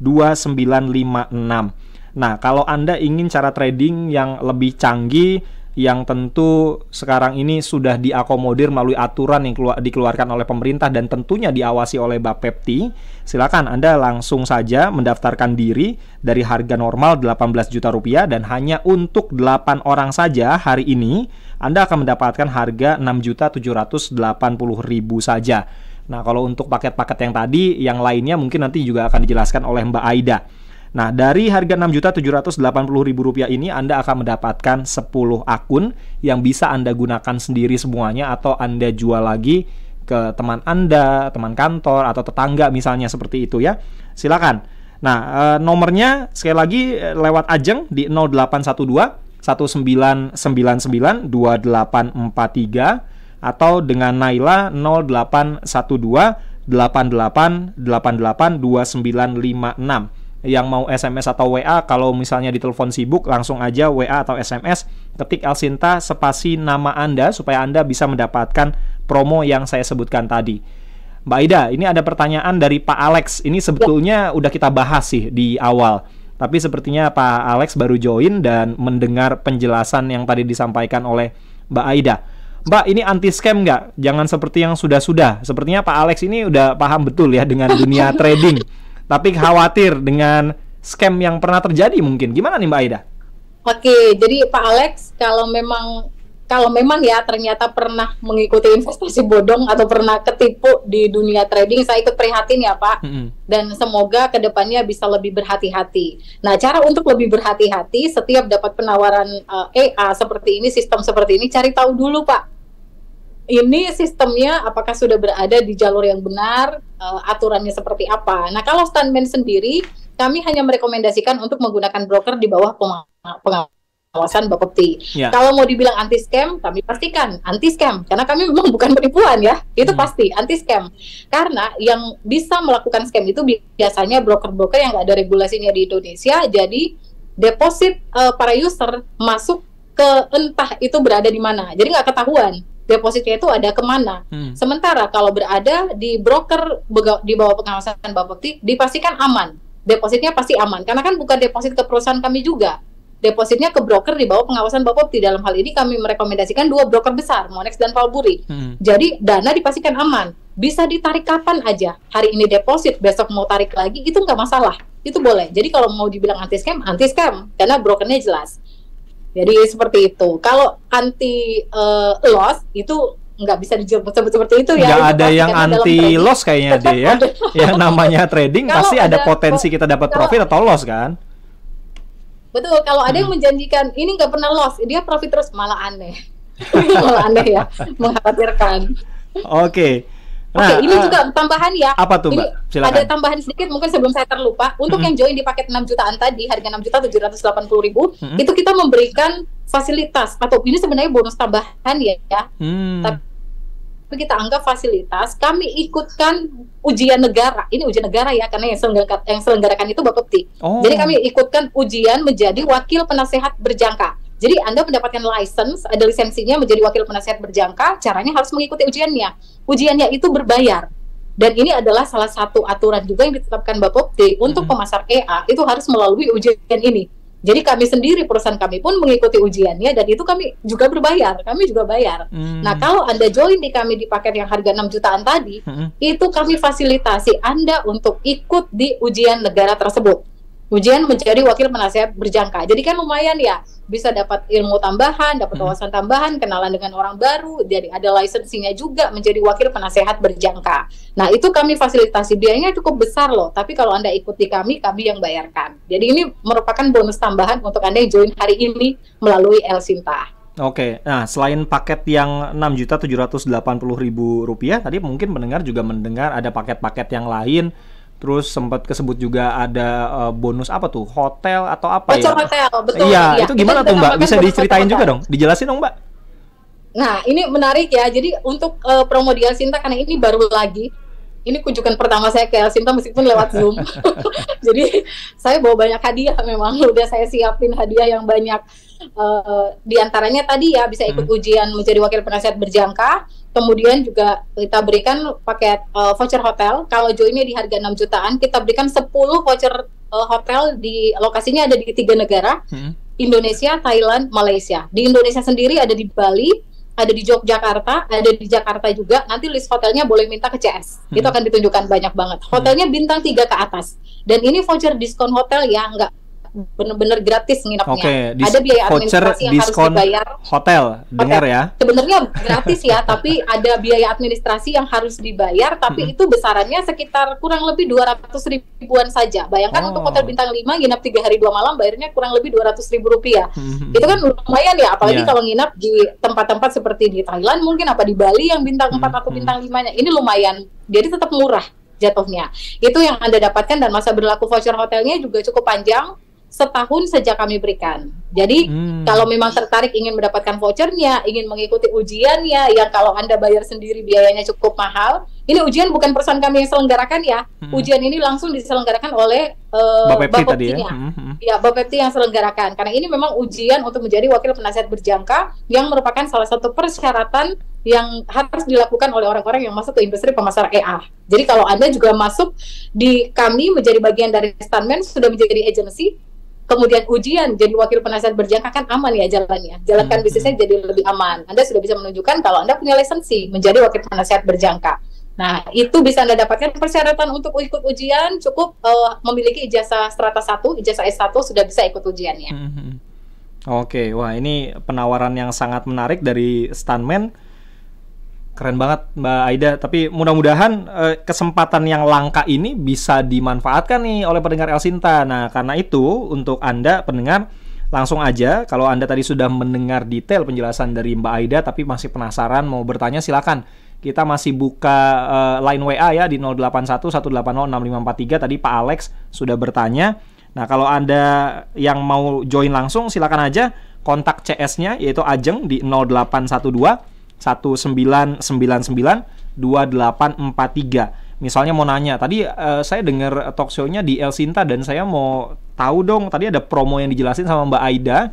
2956. Nah, kalau Anda ingin cara trading yang lebih canggih, yang tentu sekarang ini sudah diakomodir melalui aturan yang dikeluarkan oleh pemerintah dan tentunya diawasi oleh Bapepti, silakan Anda langsung saja mendaftarkan diri dari harga normal 18 juta rupiah, dan hanya untuk 8 orang saja hari ini Anda akan mendapatkan harga 6.780.000 saja. Nah, kalau untuk paket-paket yang tadi, yang lainnya mungkin nanti juga akan dijelaskan oleh Mbak Aida. Nah, dari harga Rp6.780.000 ini Anda akan mendapatkan 10 akun yang bisa Anda gunakan sendiri semuanya, atau Anda jual lagi ke teman Anda, teman kantor, atau tetangga misalnya, seperti itu ya. Silakan. Nah, nomornya sekali lagi lewat Ajeng di 0812 1999 2843 atau dengan Naila 0812 8888 2956. Yang mau SMS atau WA, kalau misalnya di telepon sibuk, langsung aja WA atau SMS, ketik Elsinta spasi nama Anda supaya Anda bisa mendapatkan promo yang saya sebutkan tadi. Mbak Aida, ini ada pertanyaan dari Pak Alex. Ini sebetulnya udah kita bahas sih di awal, tapi sepertinya Pak Alex baru join dan mendengar penjelasan yang tadi disampaikan oleh Mbak Aida. Mbak, ini anti scam nggak? Jangan seperti yang sudah-sudah. Sepertinya Pak Alex ini udah paham betul ya dengan dunia trading, tapi khawatir dengan scam yang pernah terjadi mungkin. Gimana nih Mbak Aida? Oke, jadi Pak Alex, kalau memang ya ternyata pernah mengikuti investasi bodong atau pernah ketipu di dunia trading, saya ikut prihatin ya Pak. Dan semoga kedepannya bisa lebih berhati-hati. Nah, cara untuk lebih berhati-hati, setiap dapat penawaran EA seperti ini, sistem seperti ini, cari tahu dulu Pak. Ini sistemnya apakah sudah berada di jalur yang benar, aturannya seperti apa. Nah, kalau Stuntman sendiri, kami hanya merekomendasikan untuk menggunakan broker di bawah pengawasan Bapepti. Kalau mau dibilang anti scam, kami pastikan anti scam, karena kami memang bukan penipuan ya, itu pasti anti scam. Karena yang bisa melakukan scam itu biasanya broker-broker yang nggak ada regulasinya di Indonesia, jadi deposit para user masuk ke entah itu berada di mana, jadi nggak ketahuan depositnya itu ada kemana. Sementara kalau berada di broker di bawah pengawasan Bapepti, dipastikan aman, depositnya pasti aman, karena kan bukan deposit ke perusahaan kami juga. depositnya ke broker di bawah pengawasan Bapepti. Dalam hal ini kami merekomendasikan 2 broker besar, Monex dan Valburi. Jadi dana dipastikan aman, bisa ditarik kapan aja. Hari ini deposit, besok mau tarik lagi, itu nggak masalah, itu boleh. Jadi kalau mau dibilang anti scam karena brokernya jelas. Jadi seperti itu. Kalau anti loss itu nggak bisa disebut seperti itu ya. Nggak ada yang anti loss kayaknya deh ya. Yang namanya trading pasti ada potensi kita dapat profit atau loss kan. Betul, kalau ada yang menjanjikan ini nggak pernah loss, dia profit terus, malah aneh. Malah aneh ya, mengkhawatirkan. Oke. Nah, ini juga tambahan ya. Apa tuh, Mbak? Silakan. Ada tambahan sedikit mungkin sebelum saya terlupa. Untuk yang join di paket 6 jutaan tadi, harga 6.780.000, itu kita memberikan fasilitas atau ini sebenarnya bonus tambahan ya. Tapi kita anggap fasilitas, kami ikutkan ujian negara. Ini ujian negara ya, karena yang selenggarakan itu Bapepti. Jadi kami ikutkan ujian menjadi wakil penasehat berjangka. Jadi Anda mendapatkan license, ada lisensinya menjadi wakil penasehat berjangka, caranya harus mengikuti ujiannya. Ujiannya itu berbayar. Dan ini adalah salah satu aturan juga yang ditetapkan Bapepti untuk pemasar EA, itu harus melalui ujian ini. Jadi kami sendiri, perusahaan kami pun mengikuti ujiannya, dan itu kami juga berbayar, kami juga bayar. Nah, kalau Anda join di kami di paket yang harga 6 jutaan tadi, itu kami fasilitasi Anda untuk ikut di ujian negara tersebut. Ujian menjadi wakil penasehat berjangka. Jadi kan lumayan ya, bisa dapat ilmu tambahan, dapat wawasan tambahan, kenalan dengan orang baru, jadi ada lisensinya juga menjadi wakil penasehat berjangka. Nah, itu kami fasilitasi, biayanya cukup besar loh, tapi kalau Anda ikuti kami yang bayarkan. Jadi ini merupakan bonus tambahan untuk Anda yang join hari ini melalui Elsinta. Oke, nah selain paket yang Rp6.780.000, tadi mungkin pendengar juga mendengar ada paket-paket yang lain. Terus sempat kesebut juga ada bonus apa tuh? Hotel atau apa ya? Hotel, betul. Iya, itu gimana tuh, Mbak? Bisa diceritain juga dong? Dijelasin dong, Mbak. Nah, ini menarik ya. Jadi untuk promo di Elsinta, karena ini baru lagi. Ini kunjungan pertama saya ke Elsinta meskipun lewat Zoom. Jadi saya bawa banyak hadiah memang. Udah saya siapin hadiah yang banyak. Di antaranya tadi ya bisa ikut ujian menjadi wakil penasehat berjangka. Kemudian juga kita berikan paket voucher hotel. Kalau joinnya di harga 6 jutaan, kita berikan 10 voucher hotel di lokasinya ada di 3 negara. Indonesia, Thailand, Malaysia. Di Indonesia sendiri ada di Bali, ada di Yogyakarta, ada di Jakarta juga. Nanti list hotelnya boleh minta ke CS. Itu akan ditunjukkan banyak banget. Hotelnya bintang 3 ke atas. Dan ini voucher diskon hotel ya, nggak benar-benar gratis nginepnya. Ada biaya administrasi yang harus dibayar. Hotel, dengar ya. Sebenarnya gratis ya, tapi ada biaya administrasi yang harus dibayar, tapi itu besarannya sekitar kurang lebih 200 ribuan saja. Bayangkan untuk hotel bintang 5 nginep 3 hari 2 malam bayarnya kurang lebih 200 ribu rupiah. Itu kan lumayan ya, apalagi kalau nginep di tempat-tempat seperti di Thailand mungkin, apa di Bali yang bintang 4 atau bintang 5-nya. Ini lumayan, jadi tetap murah jatuhnya. Itu yang Anda dapatkan, dan masa berlaku voucher hotelnya juga cukup panjang, setahun sejak kami berikan. Jadi kalau memang tertarik ingin mendapatkan vouchernya, ingin mengikuti ujiannya, yang kalau Anda bayar sendiri biayanya cukup mahal. Ini ujian bukan perusahaan kami yang selenggarakan ya. Ujian ini langsung diselenggarakan oleh Bapepti tadi ya. Ya, Bapepti yang selenggarakan. Karena ini memang ujian untuk menjadi wakil penasehat berjangka yang merupakan salah satu persyaratan yang harus dilakukan oleh orang-orang yang masuk ke industri pemasar EA. Jadi kalau Anda juga masuk di kami menjadi bagian dari Stuntman, sudah menjadi agensi, kemudian ujian jadi wakil penasehat berjangka, kan aman ya jalannya. Jalankan bisnisnya jadi lebih aman. Anda sudah bisa menunjukkan kalau Anda punya lisensi menjadi wakil penasehat berjangka. Nah, itu bisa Anda dapatkan persyaratan untuk ikut ujian, cukup memiliki ijazah strata 1, ijazah S1 sudah bisa ikut ujiannya. Oke, wah ini penawaran yang sangat menarik dari Stuntman. Keren banget Mbak Aida, tapi mudah-mudahan kesempatan yang langka ini bisa dimanfaatkan nih oleh pendengar Elsinta. Nah, karena itu untuk Anda pendengar, langsung aja kalau Anda tadi sudah mendengar detail penjelasan dari Mbak Aida tapi masih penasaran mau bertanya, silakan. Kita masih buka line WA ya di 081-180-6543. Tadi Pak Alex sudah bertanya. Nah, kalau Anda yang mau join langsung, silakan aja kontak CS-nya yaitu Ajeng di 0812-1999-2843. Misalnya mau nanya, tadi saya dengar talk show-nya di Elsinta dan saya mau tahu dong, tadi ada promo yang dijelasin sama Mbak Aida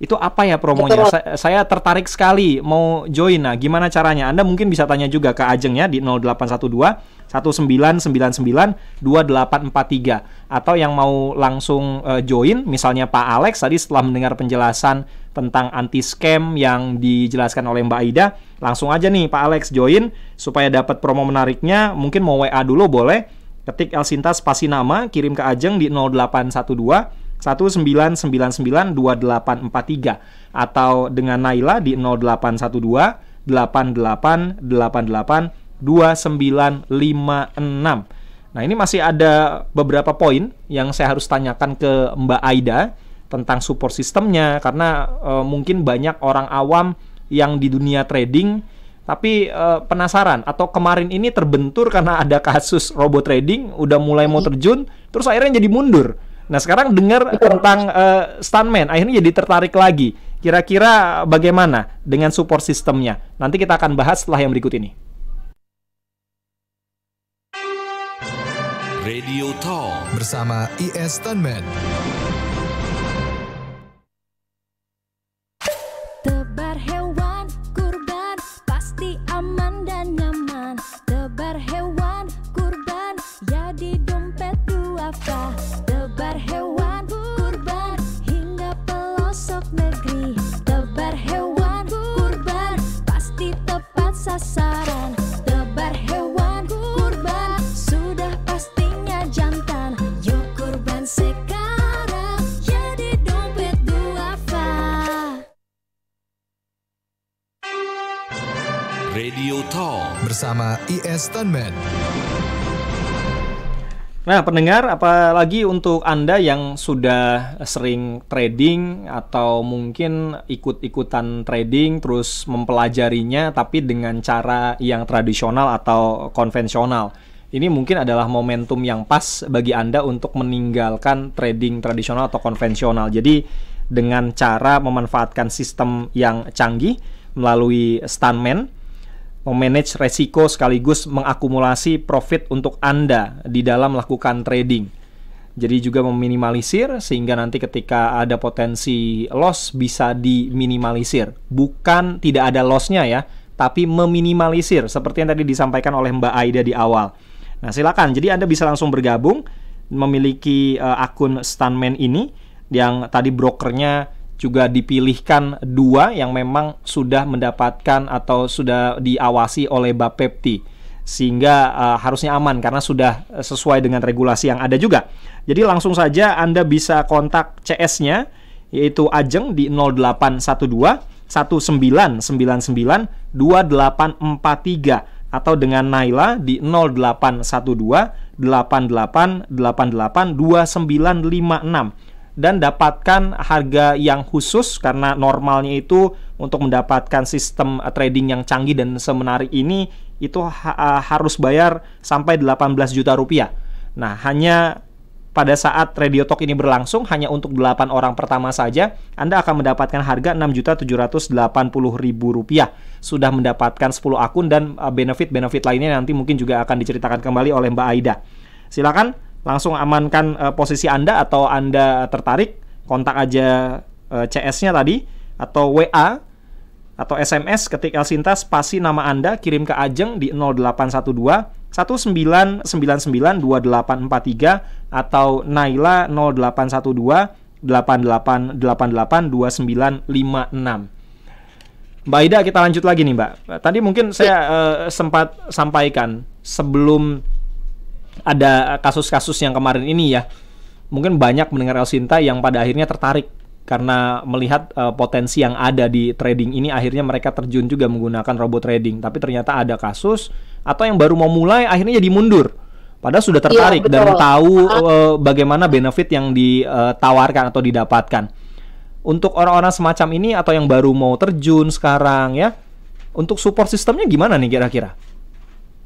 Itu apa ya promonya? Saya tertarik sekali mau join. Nah, gimana caranya? Anda mungkin bisa tanya juga ke Ajeng ya di 0812 1999 2843, atau yang mau langsung join misalnya Pak Alex tadi setelah mendengar penjelasan tentang anti scam yang dijelaskan oleh Mbak Aida, langsung aja nih Pak Alex join supaya dapat promo menariknya. Mungkin mau WA dulu boleh, ketik Elsinta spasi nama, kirim ke Ajeng di 0812 1999 2843, atau dengan Naila di 0812 8888 2956. Nah, ini masih ada beberapa poin yang saya harus tanyakan ke Mbak Aida tentang support sistemnya, karena mungkin banyak orang awam yang di dunia trading tapi penasaran, atau kemarin ini terbentur karena ada kasus robot trading, udah mulai mau terjun terus akhirnya jadi mundur. Nah, sekarang dengar tentang Stuntman, akhirnya jadi tertarik lagi. Kira-kira bagaimana dengan support sistemnya? Nanti kita akan bahas setelah yang berikut ini. Radio Talk bersama IS Stuntman. Tebar hewan kurban pasti aman dan nyaman. Tebar hewan kurban ya di dompet duafa. Tebar hewan kurban hingga pelosok negeri. Tebar hewan kurban pasti tepat sasaran. Tebar hewan kurban sudah pastinya jantan. Yuk kurban sekarang ya di dompet duafa. Radio Talk bersama IS Stuntman. Nah, pendengar, apalagi untuk Anda yang sudah sering trading atau mungkin ikut-ikutan trading terus mempelajarinya tapi dengan cara yang tradisional atau konvensional. Ini mungkin adalah momentum yang pas bagi Anda untuk meninggalkan trading tradisional atau konvensional. Jadi dengan cara memanfaatkan sistem yang canggih melalui Stuntman, memanage resiko sekaligus mengakumulasi profit untuk Anda di dalam melakukan trading. Jadi juga meminimalisir sehingga nanti ketika ada potensi loss bisa diminimalisir. Bukan tidak ada lossnya ya, tapi meminimalisir seperti yang tadi disampaikan oleh Mbak Aida di awal. Nah, silakan. Jadi Anda bisa langsung bergabung, memiliki akun Stuntman ini yang tadi brokernya juga dipilihkan 2 yang memang sudah mendapatkan atau sudah diawasi oleh Bapepti, sehingga harusnya aman karena sudah sesuai dengan regulasi yang ada juga. Jadi langsung saja Anda bisa kontak CS-nya, yaitu Ajeng di 0812 1999 2843, atau dengan Naila di 0812 8888 2956. Dan dapatkan harga yang khusus karena normalnya itu untuk mendapatkan sistem trading yang canggih dan semenarik ini itu harus bayar sampai 18 juta rupiah. Nah, hanya pada saat Radio Talk ini berlangsung hanya untuk 8 orang pertama saja Anda akan mendapatkan harga 6.780.000 rupiah. Sudah mendapatkan 10 akun dan benefit-benefit lainnya nanti mungkin juga akan diceritakan kembali oleh Mbak Aida. Silakan langsung amankan posisi Anda, atau Anda tertarik, kontak aja CS-nya tadi, atau WA atau SMS, ketik Elsinta spasi nama Anda, kirim ke Ajeng di 0812 1999 2843, atau Naila 0812 8888 2956. Mbak Aida, kita lanjut lagi nih Mbak. Tadi mungkin saya sempat sampaikan sebelum ada kasus-kasus yang kemarin ini ya, mungkin banyak mendengar Elsinta yang pada akhirnya tertarik karena melihat potensi yang ada di trading ini, akhirnya mereka terjun juga menggunakan robot trading. Tapi ternyata ada kasus atau yang baru mau mulai akhirnya jadi mundur, padahal sudah tertarik dan tahu bagaimana benefit yang ditawarkan atau didapatkan. Untuk orang-orang semacam ini atau yang baru mau terjun sekarang ya, untuk support sistemnya gimana nih kira-kira?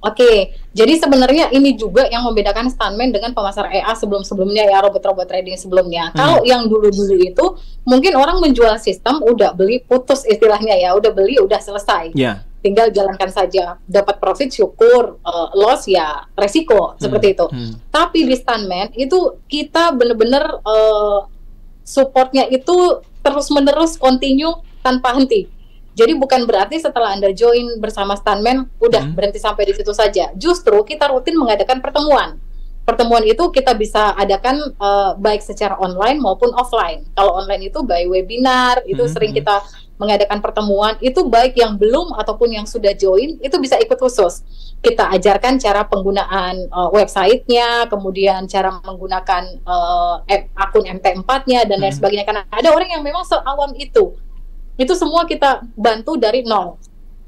Oke, jadi sebenarnya ini juga yang membedakan Stuntman dengan pemasar EA sebelum-sebelumnya ya, robot-robot trading sebelumnya. Kalau yang dulu-dulu itu mungkin orang menjual sistem udah beli putus istilahnya ya, udah beli udah selesai. Tinggal jalankan saja, dapat profit syukur, loss ya resiko, seperti itu. Tapi di Stuntman itu kita bener-bener supportnya itu terus-menerus continue tanpa henti. Jadi bukan berarti setelah Anda join bersama Stuntman udah berhenti sampai di situ saja. Justru kita rutin mengadakan pertemuan. Pertemuan itu kita bisa adakan baik secara online maupun offline. Kalau online itu by webinar, itu sering kita mengadakan pertemuan. Itu baik yang belum ataupun yang sudah join, itu bisa ikut khusus. Kita ajarkan cara penggunaan websitenya, kemudian cara menggunakan akun MT4-nya dan lain sebagainya. Karena ada orang yang memang seawam itu semua kita bantu dari nol.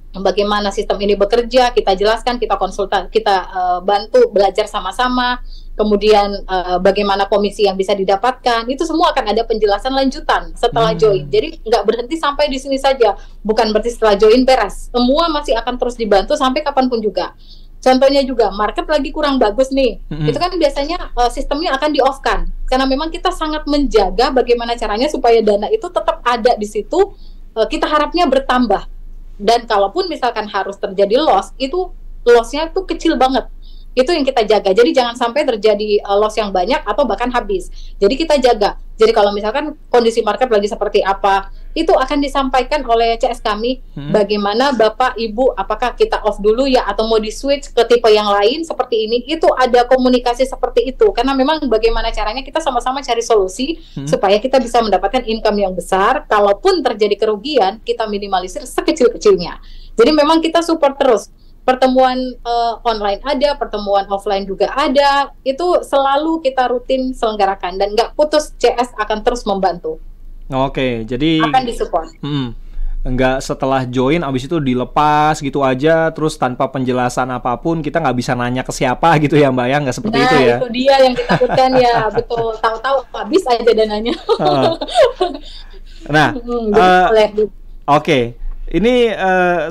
Bagaimana sistem ini bekerja, kita jelaskan, kita konsultasi, kita bantu belajar sama-sama. Kemudian bagaimana komisi yang bisa didapatkan, itu semua akan ada penjelasan lanjutan setelah join. Jadi nggak berhenti sampai di sini saja. Bukan berarti setelah join beres. Semua masih akan terus dibantu sampai kapanpun juga. Contohnya juga, market lagi kurang bagus nih. Itu kan biasanya sistemnya akan di-off-kan. Karena memang kita sangat menjaga bagaimana caranya supaya dana itu tetap ada di situ. Kita harapnya bertambah, dan kalaupun misalkan harus terjadi loss, itu loss-nya itu kecil banget. Itu yang kita jaga. Jadi jangan sampai terjadi loss yang banyak atau bahkan habis. Jadi kita jaga. Jadi kalau misalkan kondisi market lagi seperti apa, itu akan disampaikan oleh CS kami. Bagaimana Bapak Ibu, apakah kita off dulu ya atau mau di switch ke tipe yang lain seperti ini. Itu ada komunikasi seperti itu. Karena memang bagaimana caranya kita sama-sama cari solusi supaya kita bisa mendapatkan income yang besar. Kalaupun terjadi kerugian, kita minimalisir sekecil-kecilnya. Jadi memang kita support terus. Pertemuan online ada, pertemuan offline juga ada. Itu selalu kita rutin selenggarakan dan nggak putus. CS akan terus membantu. Oke, jadi akan disupport. Nggak setelah join abis itu dilepas gitu aja, terus tanpa penjelasan apapun, kita nggak bisa nanya ke siapa gitu ya Mbak ya, nggak seperti itu ya? Nah, itu dia yang ditakutkan ya, betul. Tahu-tahu habis aja dananya. Nah, oke. Ini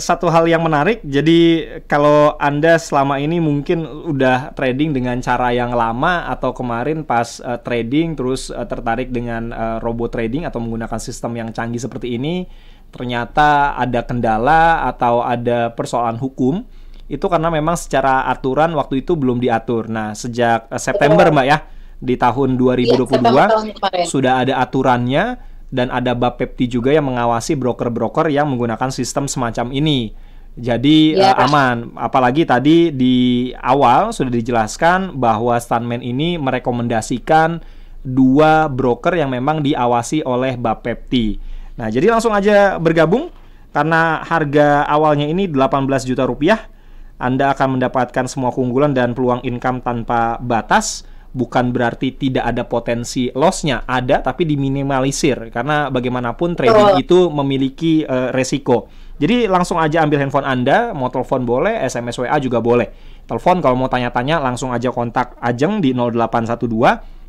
satu hal yang menarik. Jadi kalau Anda selama ini mungkin udah trading dengan cara yang lama, atau kemarin pas trading terus tertarik dengan robot trading atau menggunakan sistem yang canggih seperti ini, ternyata ada kendala atau ada persoalan hukum, itu karena memang secara aturan waktu itu belum diatur. Nah, sejak September Mbak ya, di tahun 2022 sudah ada aturannya. Dan ada Bapepti juga yang mengawasi broker-broker yang menggunakan sistem semacam ini. Jadi aman. Apalagi tadi di awal sudah dijelaskan bahwa Stuntman ini merekomendasikan 2 broker yang memang diawasi oleh Bapepti. Nah, jadi langsung aja bergabung. Karena harga awalnya ini 18 juta rupiah. Anda akan mendapatkan semua keunggulan dan peluang income tanpa batas. Bukan berarti tidak ada potensi loss-nya, ada tapi diminimalisir, karena bagaimanapun trading itu memiliki resiko. Jadi langsung aja ambil handphone Anda, mau telepon boleh, SMS WA juga boleh. Telepon kalau mau tanya-tanya langsung aja kontak Ajeng di 0812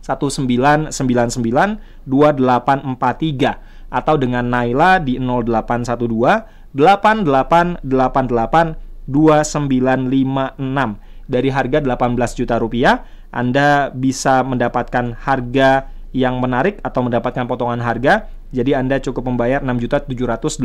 1999 2843 atau dengan Naila di 0812 8888 2956. Dari harga 18 juta rupiah, Anda bisa mendapatkan harga yang menarik atau mendapatkan potongan harga. Jadi Anda cukup membayar Rp6.780.000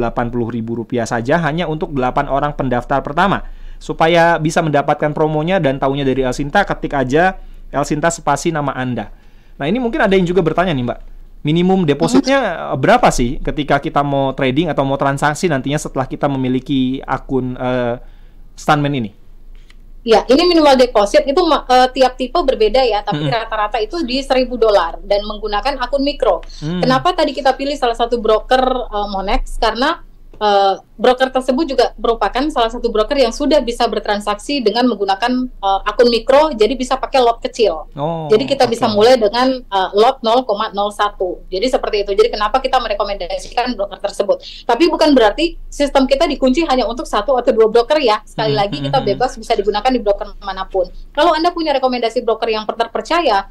saja hanya untuk 8 orang pendaftar pertama. Supaya bisa mendapatkan promonya dan taunya dari Elsinta, ketik aja Elsinta spasi nama Anda. Nah, ini mungkin ada yang juga bertanya nih Mbak, minimum depositnya berapa sih ketika kita mau trading atau mau transaksi nantinya setelah kita memiliki akun Stuntman ini? Ya, ini minimal deposit itu tiap tipe berbeda ya, tapi rata-rata itu di $1.000 dan menggunakan akun mikro. Kenapa tadi kita pilih salah satu broker Monex? Karena broker tersebut juga merupakan salah satu broker yang sudah bisa bertransaksi dengan menggunakan akun mikro, jadi bisa pakai lot kecil. Jadi kita bisa mulai dengan lot 0,01. Jadi seperti itu. Jadi kenapa kita merekomendasikan broker tersebut? Tapi bukan berarti sistem kita dikunci hanya untuk 1 atau 2 broker ya. Sekali lagi kita bebas bisa digunakan di broker manapun. Kalau Anda punya rekomendasi broker yang terpercaya,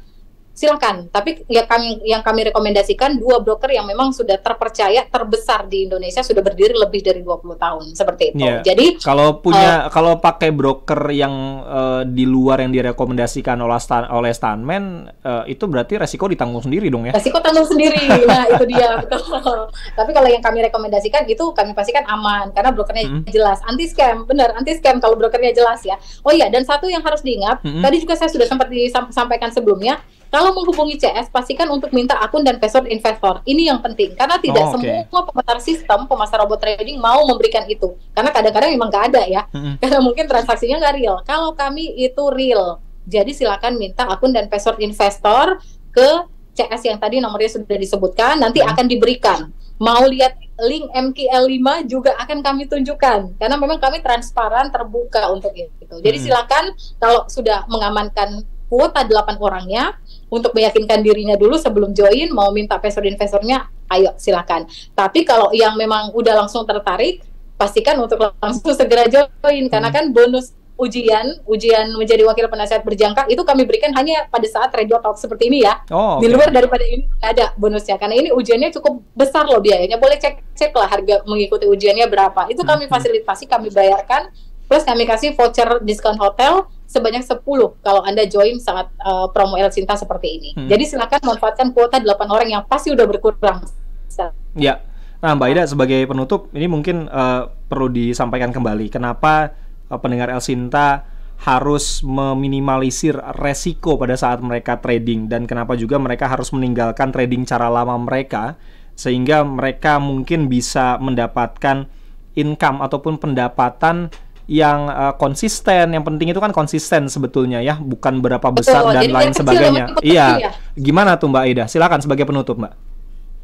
silakan. Tapi ya yang kami rekomendasikan 2 broker yang memang sudah terpercaya, terbesar di Indonesia, sudah berdiri lebih dari 20 tahun seperti itu. Jadi kalau kalau pakai broker yang di luar yang direkomendasikan oleh Stuntman, itu berarti resiko ditanggung sendiri dong ya? Resiko tanggung sendiri. Nah, itu dia, betul. Tapi kalau yang kami rekomendasikan itu kami pastikan aman karena brokernya jelas, anti scam, benar, anti scam kalau brokernya jelas ya. Oh iya, dan satu yang harus diingat, tadi juga saya sudah sempat disampaikan sebelumnya, kalau menghubungi CS, pastikan untuk minta akun dan password investor. Ini yang penting, karena tidak semua pemasar sistem, pemasar robot trading mau memberikan itu. Karena kadang-kadang memang nggak ada ya, karena mungkin transaksinya nggak real. Kalau kami itu real, jadi silakan minta akun dan password investor ke CS yang tadi nomornya sudah disebutkan, nanti akan diberikan. Mau lihat link MQL5 juga akan kami tunjukkan, karena memang kami transparan, terbuka untuk itu. Jadi silakan kalau sudah mengamankan kuota 8 orangnya, untuk meyakinkan dirinya dulu sebelum join, mau minta password investornya, ayo silakan. Tapi kalau yang memang udah langsung tertarik, pastikan untuk langsung segera join, karena kan bonus ujian menjadi wakil penasihat berjangka itu kami berikan hanya pada saat radio talk seperti ini ya. Di luar daripada ini ada bonusnya, karena ini ujiannya cukup besar loh biayanya. Boleh cek lah harga mengikuti ujiannya berapa. Itu kami fasilitasi, kami bayarkan, plus kami kasih voucher diskon hotel sebanyak 10 kalau Anda join saat promo El Sinta seperti ini. Jadi silakan manfaatkan kuota 8 orang yang pasti udah berkurang. Ya. Nah, Mbak Aida sebagai penutup ini mungkin perlu disampaikan kembali kenapa pendengar El Sinta harus meminimalisir resiko pada saat mereka trading, dan kenapa juga mereka harus meninggalkan trading cara lama mereka sehingga mereka mungkin bisa mendapatkan income ataupun pendapatan yang konsisten. Yang penting itu kan konsisten sebetulnya ya, bukan berapa besar dan lain sebagainya. Iya. Gimana tuh Mbak Aida? Silakan sebagai penutup, Mbak.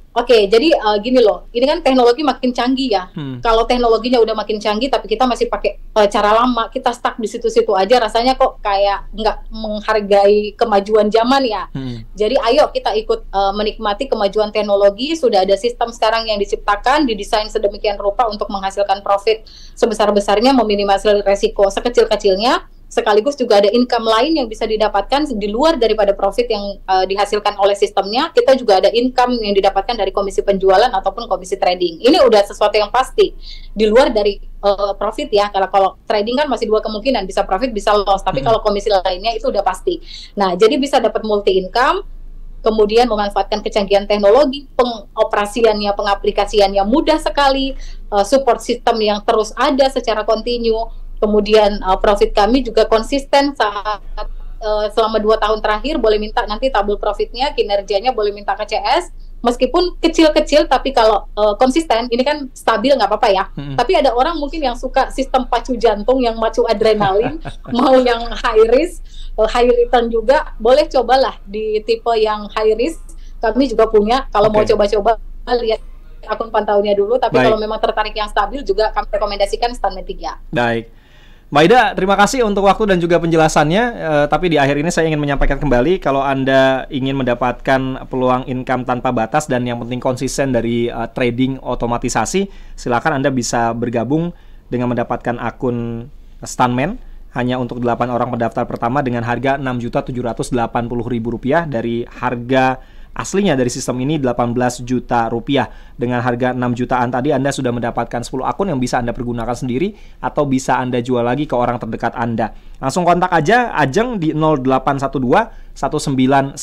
Oke, jadi gini loh, ini kan teknologi makin canggih ya. Kalau teknologinya udah makin canggih, tapi kita masih pakai cara lama, kita stuck di situ-situ aja, rasanya kok kayak nggak menghargai kemajuan zaman ya. Jadi ayo kita ikut menikmati kemajuan teknologi. Sudah ada sistem sekarang yang diciptakan, didesain sedemikian rupa untuk menghasilkan profit sebesar-besarnya, meminimalisir resiko sekecil-kecilnya. Sekaligus juga ada income lain yang bisa didapatkan di luar daripada profit yang dihasilkan oleh sistemnya. Kita juga ada income yang didapatkan dari komisi penjualan ataupun komisi trading. Ini udah sesuatu yang pasti di luar dari profit ya. Kalau trading kan masih dua kemungkinan, bisa profit bisa loss. Tapi kalau komisi lainnya itu udah pasti. Nah, jadi bisa dapat multi income, kemudian memanfaatkan kecanggihan teknologi, pengoperasiannya, pengaplikasiannya mudah sekali, support sistem yang terus ada secara kontinu. Kemudian profit kami juga konsisten saat selama 2 tahun terakhir. Boleh minta nanti tabel profitnya, kinerjanya boleh minta ke CS. Meskipun kecil-kecil, tapi kalau konsisten, ini kan stabil nggak apa-apa ya. Tapi ada orang mungkin yang suka sistem pacu jantung, yang macu adrenalin, mau yang high risk, high return juga, boleh cobalah di tipe yang high risk. Kami juga punya, kalau mau coba-coba, lihat akun pantauannya dulu. Tapi kalau memang tertarik yang stabil juga kami rekomendasikan Stanmen 3. Baik. Mbak Aida, terima kasih untuk waktu dan juga penjelasannya. Tapi di akhir ini saya ingin menyampaikan kembali, kalau Anda ingin mendapatkan peluang income tanpa batas dan yang penting konsisten dari trading otomatisasi, silakan Anda bisa bergabung dengan mendapatkan akun Stanmen hanya untuk 8 orang pendaftar pertama dengan harga Rp6.780.000 dari harga aslinya dari sistem ini 18 juta rupiah. Dengan harga 6 jutaan tadi Anda sudah mendapatkan 10 akun yang bisa Anda pergunakan sendiri atau bisa Anda jual lagi ke orang terdekat Anda. Langsung kontak aja Ajeng di 0812 1999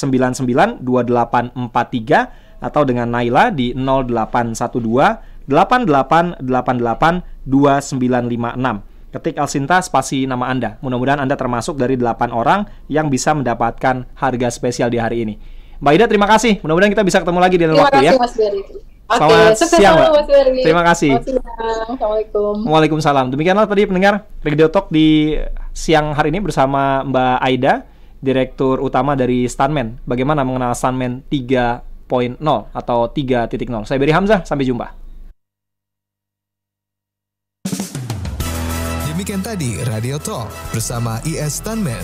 2843 atau dengan Naila di 0812 8888 2956. Ketik El Sinta spasi nama Anda. Mudah-mudahan Anda termasuk dari 8 orang yang bisa mendapatkan harga spesial di hari ini. Mbak Aida, terima kasih. Mudah-mudahan kita bisa ketemu lagi di lain waktu ya. Terima kasih Mas Beri. Selamat siang, Mbak. Mas Beri. Terima kasih. Assalamualaikum. Waalaikumsalam. Demikianlah tadi pendengar Radio Talk di siang hari ini bersama Mbak Aida, Direktur Utama dari Stanmen. Bagaimana mengenal Stanmen 3.0 atau 3.0. Saya Beri Hamzah, sampai jumpa. Demikian tadi Radio Talk bersama IS Stanmen.